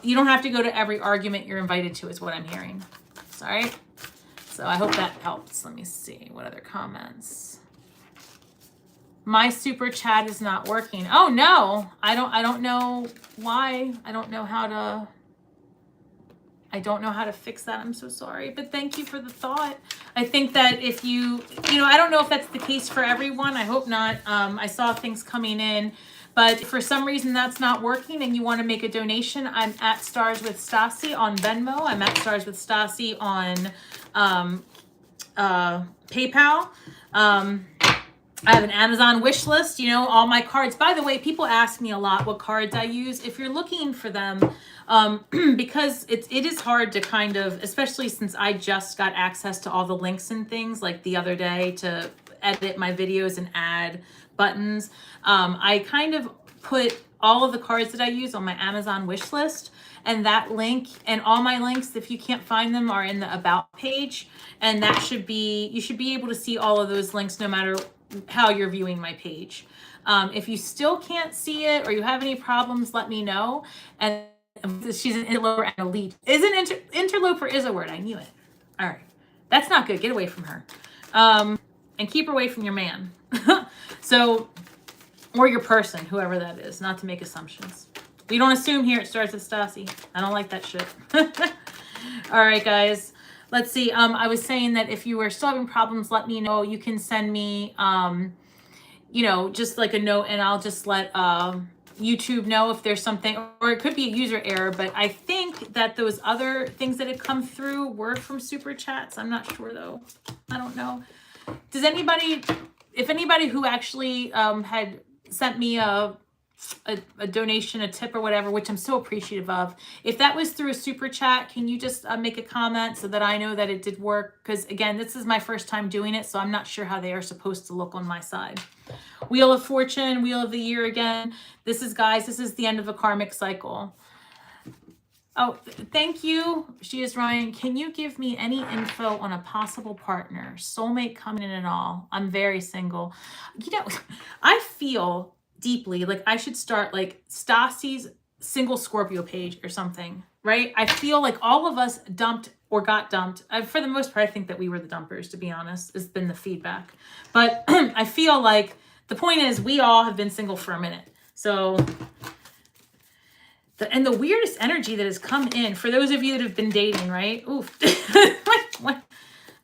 You don't have to go to every argument you're invited to is what I'm hearing. All right. So I hope that helps. Let me see what other comments. My super chat is not working. Oh no, I don't know why. I don't know how to fix that. I'm so sorry, but thank you for the thought. I think that if you know, I don't know if that's the case for everyone. I hope not. I saw things coming in, but for some reason that's not working and you want to make a donation, I'm at starswithstasi on Venmo. I'm at starswithstasi on PayPal. I have an Amazon wish list, you know, all my cards. By the way, people ask me a lot what cards I use. If you're looking for them, because it is hard to kind of, especially since I just got access to all the links and things like the other day to edit my videos and add buttons. I kind of put all of the cards that I use on my Amazon wish list, and that link and all my links, if you can't find them, are in the about page. And that should be, you should be able to see all of those links no matter how you're viewing my page. If you still can't see it or you have any problems, let me know. And she's an interloper and a lead. Interloper is a word. I knew it. All right. That's not good. Get away from her. And keep her away from your man. So, or your person, whoever that is, not to make assumptions. We don't assume here at Stars with Stasi. I don't like that shit. All right, guys. Let's see. I was saying that if you are still having problems, let me know. You can send me, you know, just like a note, and I'll just let YouTube know if there's something, or it could be a user error. But I think that those other things that had come through were from super chats. I'm not sure though. I don't know. Does anybody, if anybody who actually had sent me a donation, a tip or whatever, which I'm so appreciative of, if that was through a super chat, can you just make a comment so that I know that it did work? Because again, this is my first time doing it, so I'm not sure how they are supposed to look on my side. Wheel of Fortune, Wheel of the Year again. This is, guys, this is the end of a karmic cycle. Oh, thank you. She is Ryan. Can you give me any info on a possible partner? Soulmate coming in and all. I'm very single. You know, I feel deeply like I should start like Stasi's single Scorpio page or something, right? I feel like all of us dumped or got dumped. For the most part, I think that we were the dumpers, to be honest, has been the feedback. But I feel like the point is we all have been single for a minute. So, and the weirdest energy that has come in, for those of you that have been dating, right? Oof. What?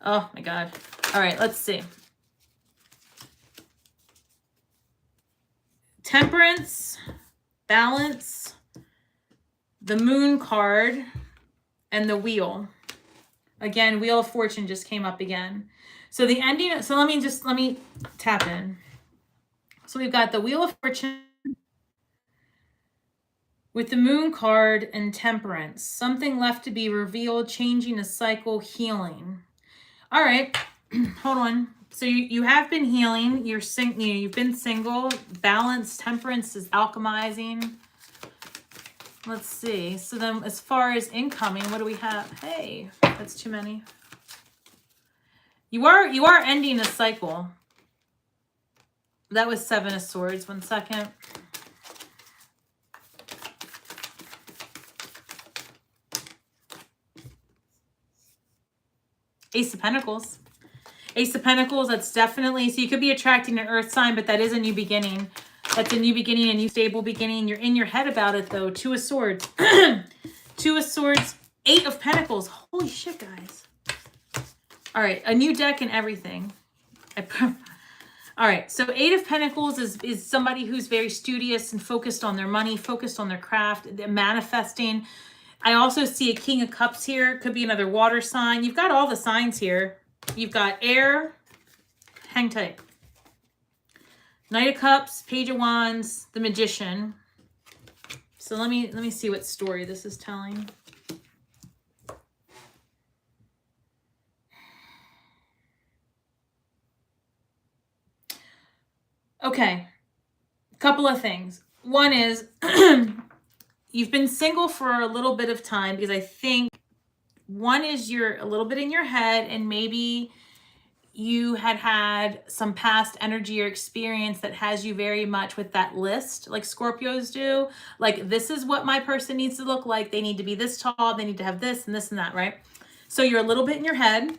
Oh my God. All right, let's see. Temperance, Balance, the Moon card, and the Wheel. Again, Wheel of Fortune just came up again. So the ending, so let me tap in. So we've got the Wheel of Fortune with the Moon card and Temperance. Something left to be revealed, changing a cycle, healing. All right, hold on. So you have been healing. You've been single. Balance, Temperance is alchemizing. Let's see. So then, as far as incoming, what do we have? Hey, that's too many. You are ending a cycle. That was 7 of Swords. 1 second. Ace of Pentacles. Ace of Pentacles, that's definitely, so you could be attracting an earth sign, but that is a new beginning. That's a new beginning, a new stable beginning. You're in your head about it though. 2 of Swords. 2 of Swords, 8 of Pentacles. Holy shit, guys. All right, a new deck and everything. All right, so 8 of Pentacles is somebody who's very studious and focused on their money, focused on their craft, they're manifesting. I also see a King of Cups here. Could be another water sign. You've got all the signs here. You've got air. Hang tight. Knight of Cups, Page of Wands, the Magician. So let me see what story this is telling. Okay. Couple of things. One is you've been single for a little bit of time, because I think one is you're a little bit in your head, and maybe you had some past energy or experience that has you very much with that list, like Scorpios do. Like, this is what my person needs to look like. They need to be this tall. They need to have this and this and that, right? So you're a little bit in your head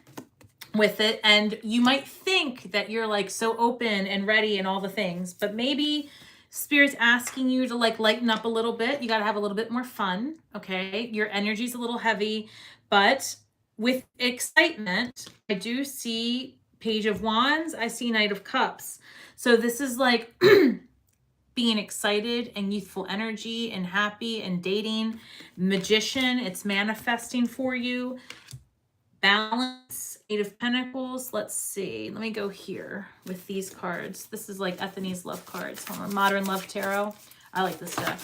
with it, and you might think that you're like so open and ready and all the things, but maybe Spirit's asking you to like lighten up a little bit. You got to have a little bit more fun. Okay. Your energy's a little heavy, but with excitement, I do see Page of Wands. I see Knight of Cups. So this is like being excited and youthful energy and happy and dating. Magician, it's manifesting for you. Balance, 8 of Pentacles. Let's see. Let me go here with these cards. This is like Ethany's love cards. Hold on. Modern Love Tarot. I like this deck.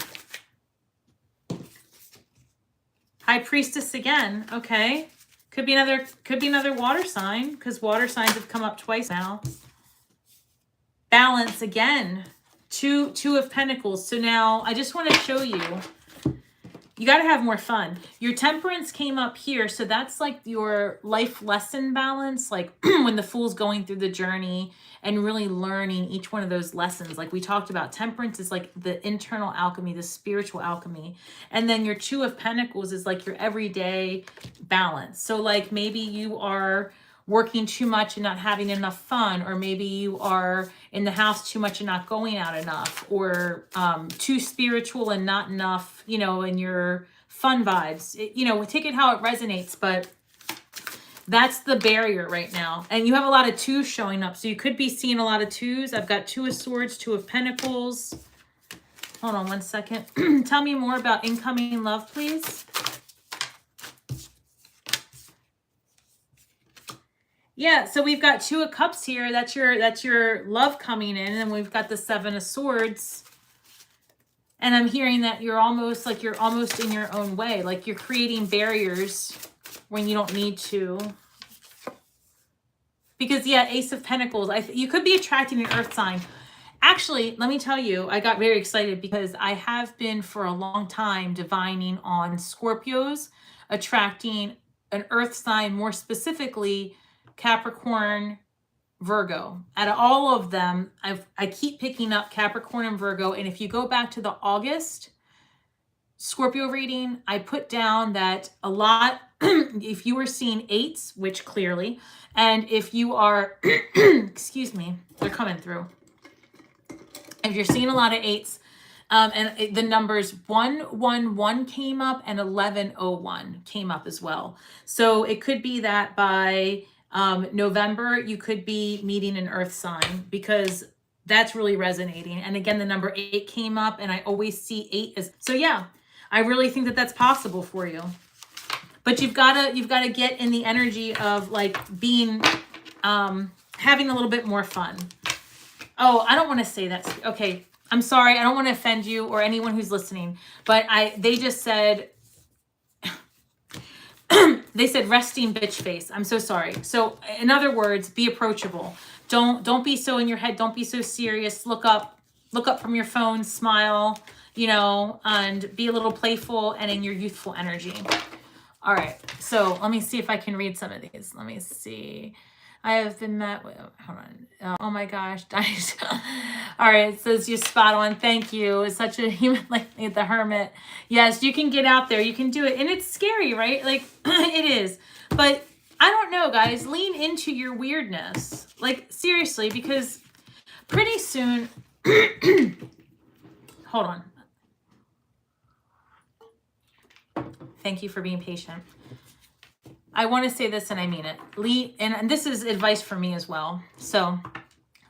High Priestess again. Okay. Could be another water sign, because water signs have come up twice now. Balance again. Two of Pentacles. So now I just want to show you. You got to have more fun. Your Temperance came up here. So that's like your life lesson balance. Like when the Fool's going through the journey and really learning each one of those lessons. Like we talked about, Temperance is like the internal alchemy, the spiritual alchemy. And then your 2 of Pentacles is like your everyday balance. So like maybe you are working too much and not having enough fun, or maybe you are in the house too much and not going out enough, or too spiritual and not enough, you know, in your fun vibes. You know, take it how it resonates, but that's the barrier right now. And you have a lot of twos showing up, so you could be seeing a lot of twos. I've got Two of Swords, Two of Pentacles. Hold on one second. Tell me more about incoming love, please. Yeah, so we've got Two of Cups here. That's your love coming in, and we've got the Seven of Swords. And I'm hearing that you're almost in your own way, like you're creating barriers when you don't need to. Because yeah, Ace of Pentacles. You could be attracting an earth sign. Actually, let me tell you, I got very excited because I have been for a long time divining on Scorpios attracting an earth sign, more specifically Capricorn, Virgo. Out of all of them, I keep picking up Capricorn and Virgo. And if you go back to the August Scorpio reading, I put down that a lot, if you were seeing eights, which clearly, and if you are, excuse me, they're coming through. If you're seeing a lot of eights, and the numbers 111 came up and 1101 came up as well. So it could be that by November, you could be meeting an earth sign, because that's really resonating. And again, the number 8 came up, and I always see 8 as, so yeah, I really think that that's possible for you. But you've got to get in the energy of like being, having a little bit more fun. Oh, I don't want to say that. Okay. I'm sorry. I don't want to offend you or anyone who's listening, but they just said, they said resting bitch face. I'm so sorry. So in other words, be approachable. Don't be so in your head. Don't be so serious. Look up from your phone, smile, you know, and be a little playful and in your youthful energy. All right. So let me see if I can read some of these. Let me see. I have been met with, hold on. Oh my gosh. All right. It says you're spot on. Thank you. It's such a human, like the Hermit. Yes, you can get out there. You can do it. And it's scary, right? Like it is. But I don't know, guys. Lean into your weirdness. Like seriously, because pretty soon, hold on. Thank you for being patient. I want to say this and I mean it. And this is advice for me as well. So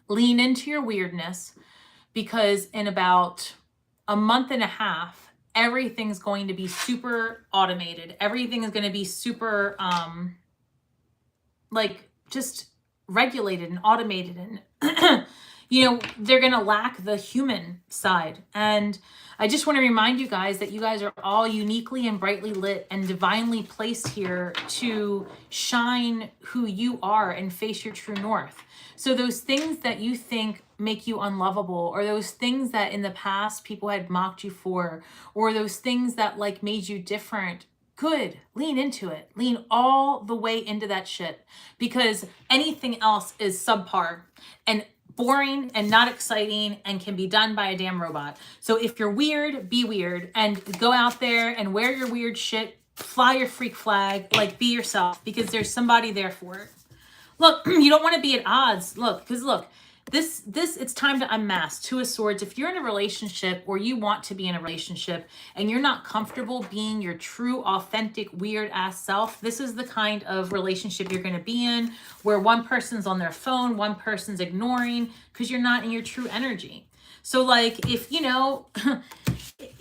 lean into your weirdness, because in about a month and a half, everything's going to be super automated. Everything is going to be super, like just regulated and automated. And, you know, they're going to lack the human side. And I just want to remind you guys that you guys are all uniquely and brightly lit and divinely placed here to shine who you are and face your true north. So those things that you think make you unlovable, or those things that in the past people had mocked you for, or those things that like made you different, good, lean into it. Lean all the way into that shit, because anything else is subpar and boring and not exciting and can be done by a damn robot. So if you're weird, be weird and go out there and wear your weird shit, fly your freak flag, like be yourself, because there's somebody there for it. Look, you don't want to be at odds. Look, because look, this it's time to unmask. Two of Swords. If you're in a relationship or you want to be in a relationship and you're not comfortable being your true, authentic, weird ass self, this is the kind of relationship you're going to be in, where one person's on their phone, one person's ignoring, because you're not in your true energy. So like, if you know,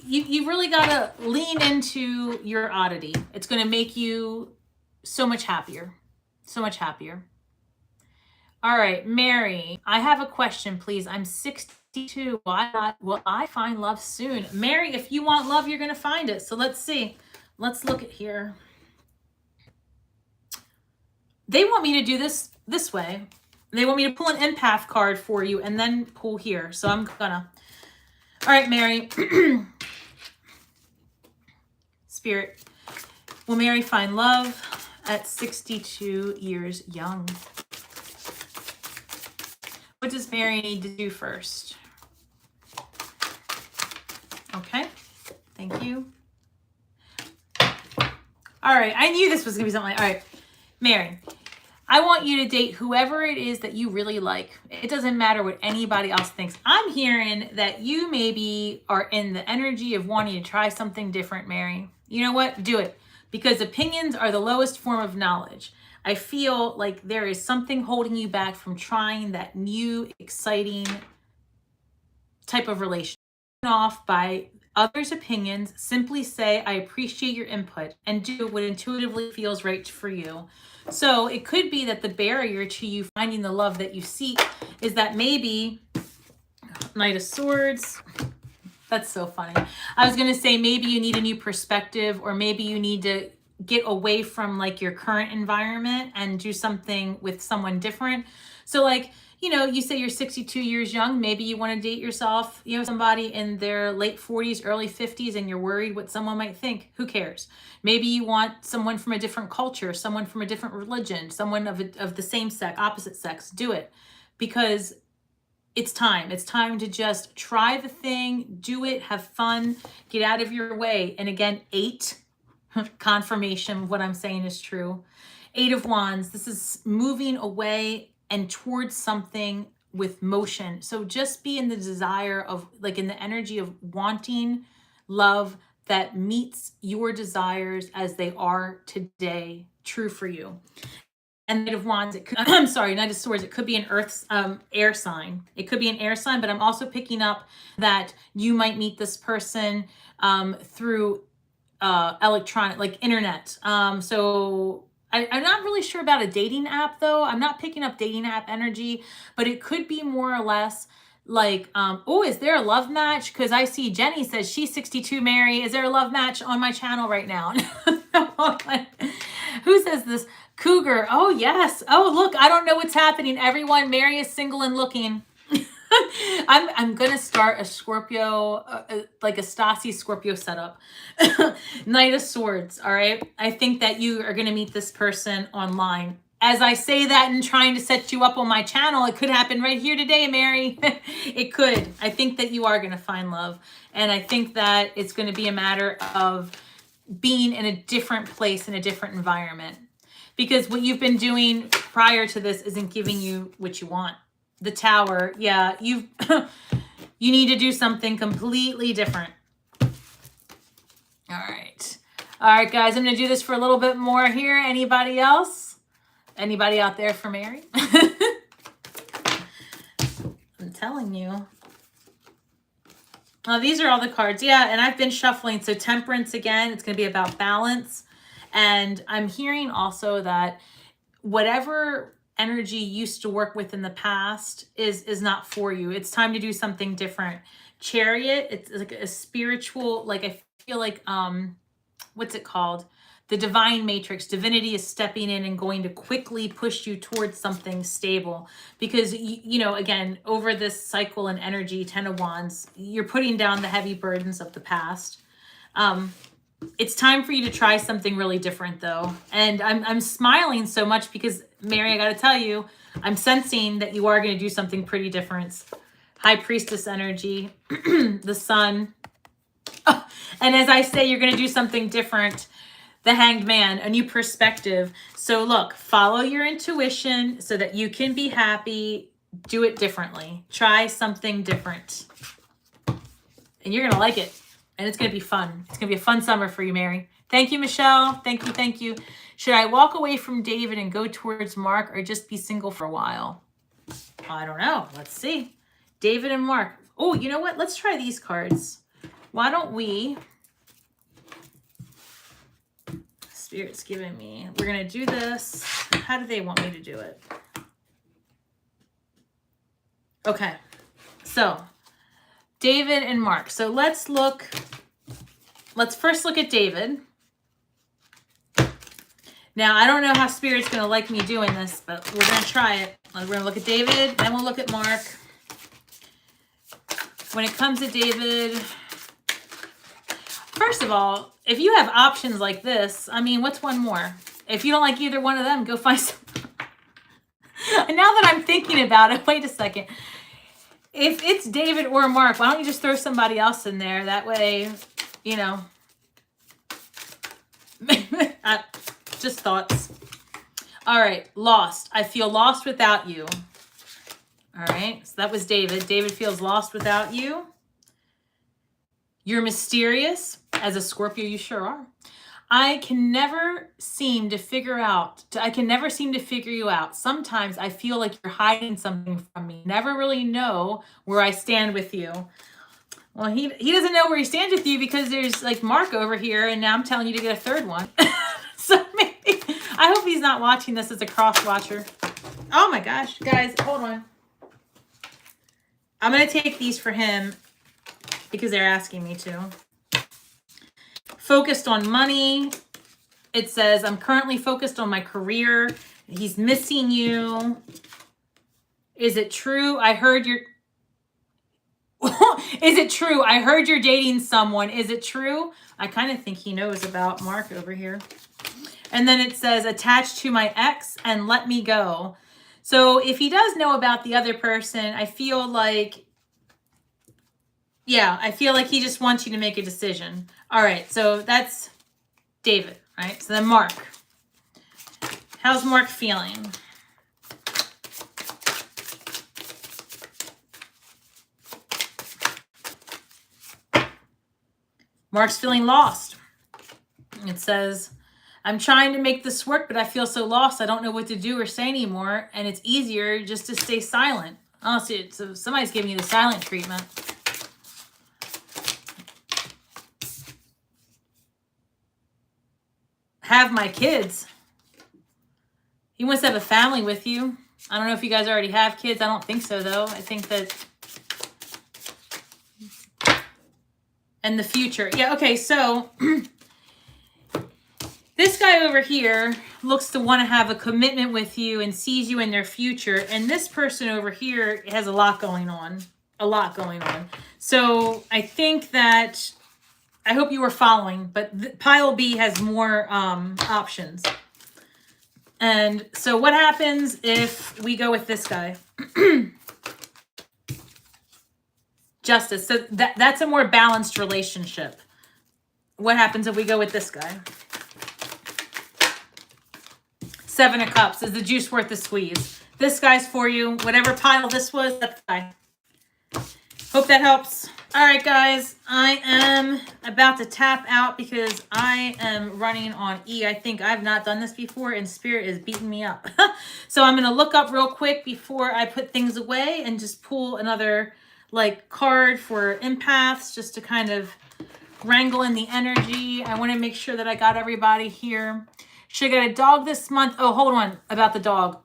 you really got to lean into your oddity. It's going to make you so much happier. So much happier. All right, Mary, I have a question, please. I'm 62. Will I find love soon? Mary, if you want love, you're going to find it. So let's see. Let's look at here. They want me to do this way. They want me to pull an empath card for you and then pull here. So I'm gonna. All right, Mary. Spirit, will Mary find love at 62 years young? What does Mary need to do first? Okay, thank you. All right, I knew this was gonna be something like, all right, Mary, I want you to date whoever it is that you really like. It doesn't matter what anybody else thinks. I'm hearing that you maybe are in the energy of wanting to try something different, Mary. You know what? Do it. Because opinions are the lowest form of knowledge. I feel like there is something holding you back from trying that new, exciting type of relationship. Off by others' opinions, simply say, I appreciate your input, and do what intuitively feels right for you. So it could be that the barrier to you finding the love that you seek is that maybe Knight of Swords. That's so funny. I was going to say maybe you need a new perspective, or maybe you need to get away from like your current environment and do something with someone different. So like, you know, you say you're 62 years young, maybe you want to date yourself, you know, somebody in their late 40s, early 50s, and you're worried what someone might think. Who cares? Maybe you want someone from a different culture, someone from a different religion, someone of the same sex, opposite sex. Do it, because it's time. It's time to just try the thing, do it, have fun, get out of your way. And again, 8, confirmation of what I'm saying is true. 8 of Wands, this is moving away and towards something with motion. So just be in the desire of, like, in the energy of wanting love that meets your desires as they are today, true for you. And Knight of Wands, it could, I'm sorry, Knight of Swords, it could be an earth, air sign. It could be an air sign, but I'm also picking up that you might meet this person through electronic, like internet. So I'm not really sure about a dating app though. I'm not picking up dating app energy, but it could be more or less like, oh, is there a love match? Because I see Jenny says she's 62, Mary. Is there a love match on my channel right now? Who says this? Cougar. Oh, yes. Oh, look, I don't know what's happening. Everyone, Mary is single and looking. I'm going to start a Scorpio, like a Stasi Scorpio setup. Knight of Swords, all right? I think that you are going to meet this person online. As I say that and trying to set you up on my channel, it could happen right here today, Mary. It could. I think that you are going to find love. And I think that it's going to be a matter of being in a different place, in a different environment. Because what you've been doing prior to this isn't giving you what you want. The Tower, yeah, you need to do something completely different. All right. All right, guys, I'm going to do this for a little bit more here. Anybody else? Anybody out there for Mary? I'm telling you. Oh, these are all the cards. Yeah, and I've been shuffling. So Temperance again, it's going to be about balance. And I'm hearing also that whatever energy you used to work with in the past is not for you. It's time to do something different. Chariot, it's like a spiritual, like I feel like, what's it called? The divine matrix. Divinity is stepping in and going to quickly push you towards something stable. Because, you know, again, over this cycle and energy, 10 of Wands, you're putting down the heavy burdens of the past. It's time for you to try something really different, though. And I'm smiling so much because, Mary, I got to tell you, I'm sensing that you are going to do something pretty different. High Priestess energy, the Sun. Oh, and as I say, you're going to do something different. The Hanged Man, a new perspective. So look, follow your intuition so that you can be happy. Do it differently. Try something different. And you're going to like it. And it's going to be fun. It's going to be a fun summer for you, Mary. Thank you, Michelle. Thank you. Thank you. Should I walk away from David and go towards Mark, or just be single for a while? I don't know. Let's see. David and Mark. Oh, you know what? Let's try these cards. Why don't we... Spirit's giving me... We're going to do this. How do they want me to do it? Okay. So... David and Mark. So let's first look at David. Now, I don't know how Spirit's going to like me doing this, but we're going to try it. We're going to look at David, then we'll look at Mark. When it comes to David, first of all, if you have options like this, I mean, what's one more? If you don't like either one of them, go find some. And now that I'm thinking about it, wait a second. If it's David or Mark, why don't you just throw somebody else in there? That way, you know, just thoughts. All right, lost. I feel lost without you. All right, so that was David. David feels lost without you. You're mysterious. As a Scorpio, you sure are. I can never seem to figure you out. Sometimes I feel like you're hiding something from me. Never really know where I stand with you. Well, he doesn't know where he stands with you because there's like Mark over here, and now I'm telling you to get a third one. So maybe, I hope he's not watching this as a cross watcher. Oh my gosh, guys, hold on. I'm going to take these for him because they're asking me to. Focused on money. It says, I'm currently focused on my career. He's missing you. Is it true? I heard you're... Is it true? I heard you're dating someone. Is it true? I kind of think he knows about Mark over here. And then it says, attached to my ex and let me go. So if he does know about the other person, I feel like, yeah, I feel like he just wants you to make a decision. All right, so that's David, right? So then Mark. How's Mark feeling? Mark's feeling lost. It says, I'm trying to make this work, but I feel so lost. I don't know what to do or say anymore. And it's easier just to stay silent. Oh, so somebody's giving you the silent treatment. Have my kids. He wants to have a family with you. I don't know if you guys already have kids. I don't think so, though. I think that... And the future. Yeah, okay, so... This guy over here looks to want to have a commitment with you and sees you in their future. And this person over here has a lot going on. A lot going on. So I think that... I hope you were following, but pile B has more options. And so what happens if we go with this guy? Justice. So that's a more balanced relationship. What happens if we go with this guy? Seven of Cups. Is the juice worth the squeeze? This guy's for you. Whatever pile this was, that's the guy. Hope that helps. All right, guys. I am about to tap out because I am running on E. I think I've not done this before, and Spirit is beating me up. So I'm going to look up real quick before I put things away and just pull another like card for empaths just to kind of wrangle in the energy. I want to make sure that I got everybody here. Should I get a dog this month? Oh, hold on about the dog.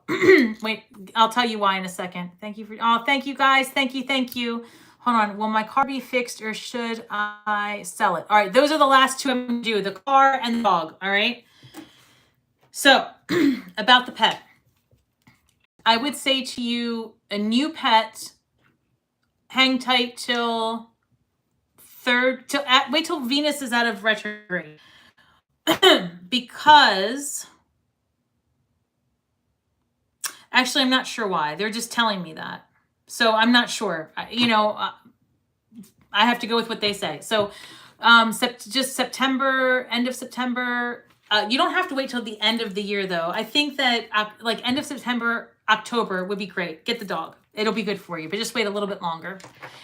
Wait, I'll tell you why in a second. Thank you for, oh, thank you guys. Thank you. Hold on. Will my car be fixed or should I sell it? All right. Those are the last two I'm going to do. The car and the dog. All right. So about the pet. I would say to you, a new pet, hang tight till wait till Venus is out of retrograde. Because actually, I'm not sure why. They're just telling me that. So I'm not sure. I have to go with what they say. So just September, end of September. You don't have to wait till the end of the year, though. I think that like end of September, October would be great. Get the dog. It'll be good for you, but just wait a little bit longer.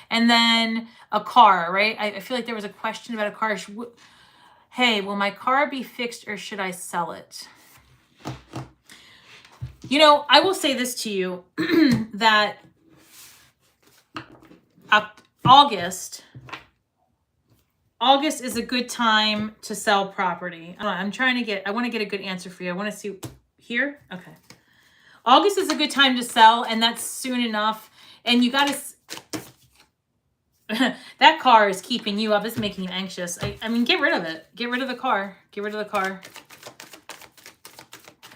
And then a car, right? I feel like there was a question about a car. Hey, will my car be fixed or should I sell it? I will say this to you, that August is a good time to sell property. I want to get a good answer for you. I want to see here. Okay. August is a good time to sell, and that's soon enough. And you got to, that car is keeping you up. It's making you anxious. I mean, get rid of it. Get rid of the car. Get rid of the car.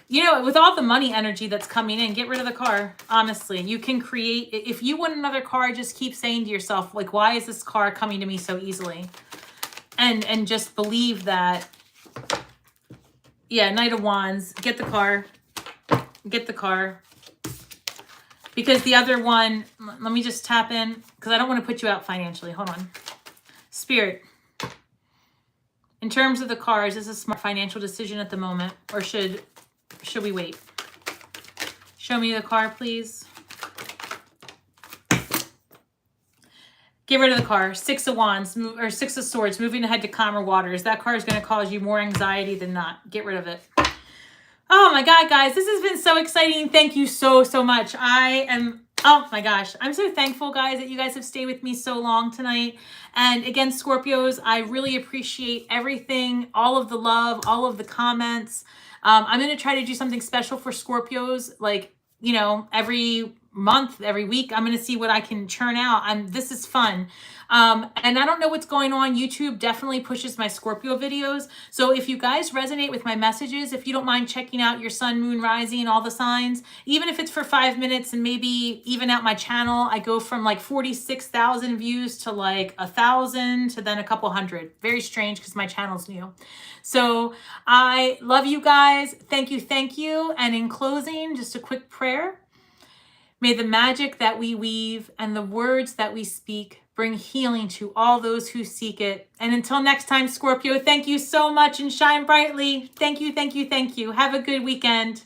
With all the money energy that's coming in, get rid of the car. Honestly, you can create, if you want another car, just keep saying to yourself, like, why is this car coming to me so easily? And just believe that, yeah, Knight of Wands, get the car. Get the car. Because the other one, let me just tap in, because I don't want to put you out financially. Hold on. Spirit. In terms of the car, is this a smart financial decision at the moment, or should we wait? Show me the car, please. Get rid of the car. 6 of Wands, or 6 of Swords, moving ahead to calmer waters. That car is going to cause you more anxiety than not. Get rid of it. Oh my God, guys, this has been so exciting. Thank you so, so much. Oh my gosh, I'm so thankful, guys, that you guys have stayed with me so long tonight. And again, Scorpios, I really appreciate everything, all of the love, all of the comments. I'm going to try to do something special for Scorpios, like, you know, every month, every week. I'm going to see what I can churn out. This is fun. And I don't know what's going on. YouTube definitely pushes my Scorpio videos. So if you guys resonate with my messages, if you don't mind checking out your sun, moon, rising, all the signs, even if it's for 5 minutes and maybe even out my channel, I go from like 46,000 views to like 1,000 to then a couple hundred. Very strange because my channel's new. So I love you guys. Thank you. Thank you. And in closing, just a quick prayer. May the magic that we weave and the words that we speak bring healing to all those who seek it. And until next time, Scorpio, thank you so much and shine brightly. Thank you, thank you, thank you. Have a good weekend.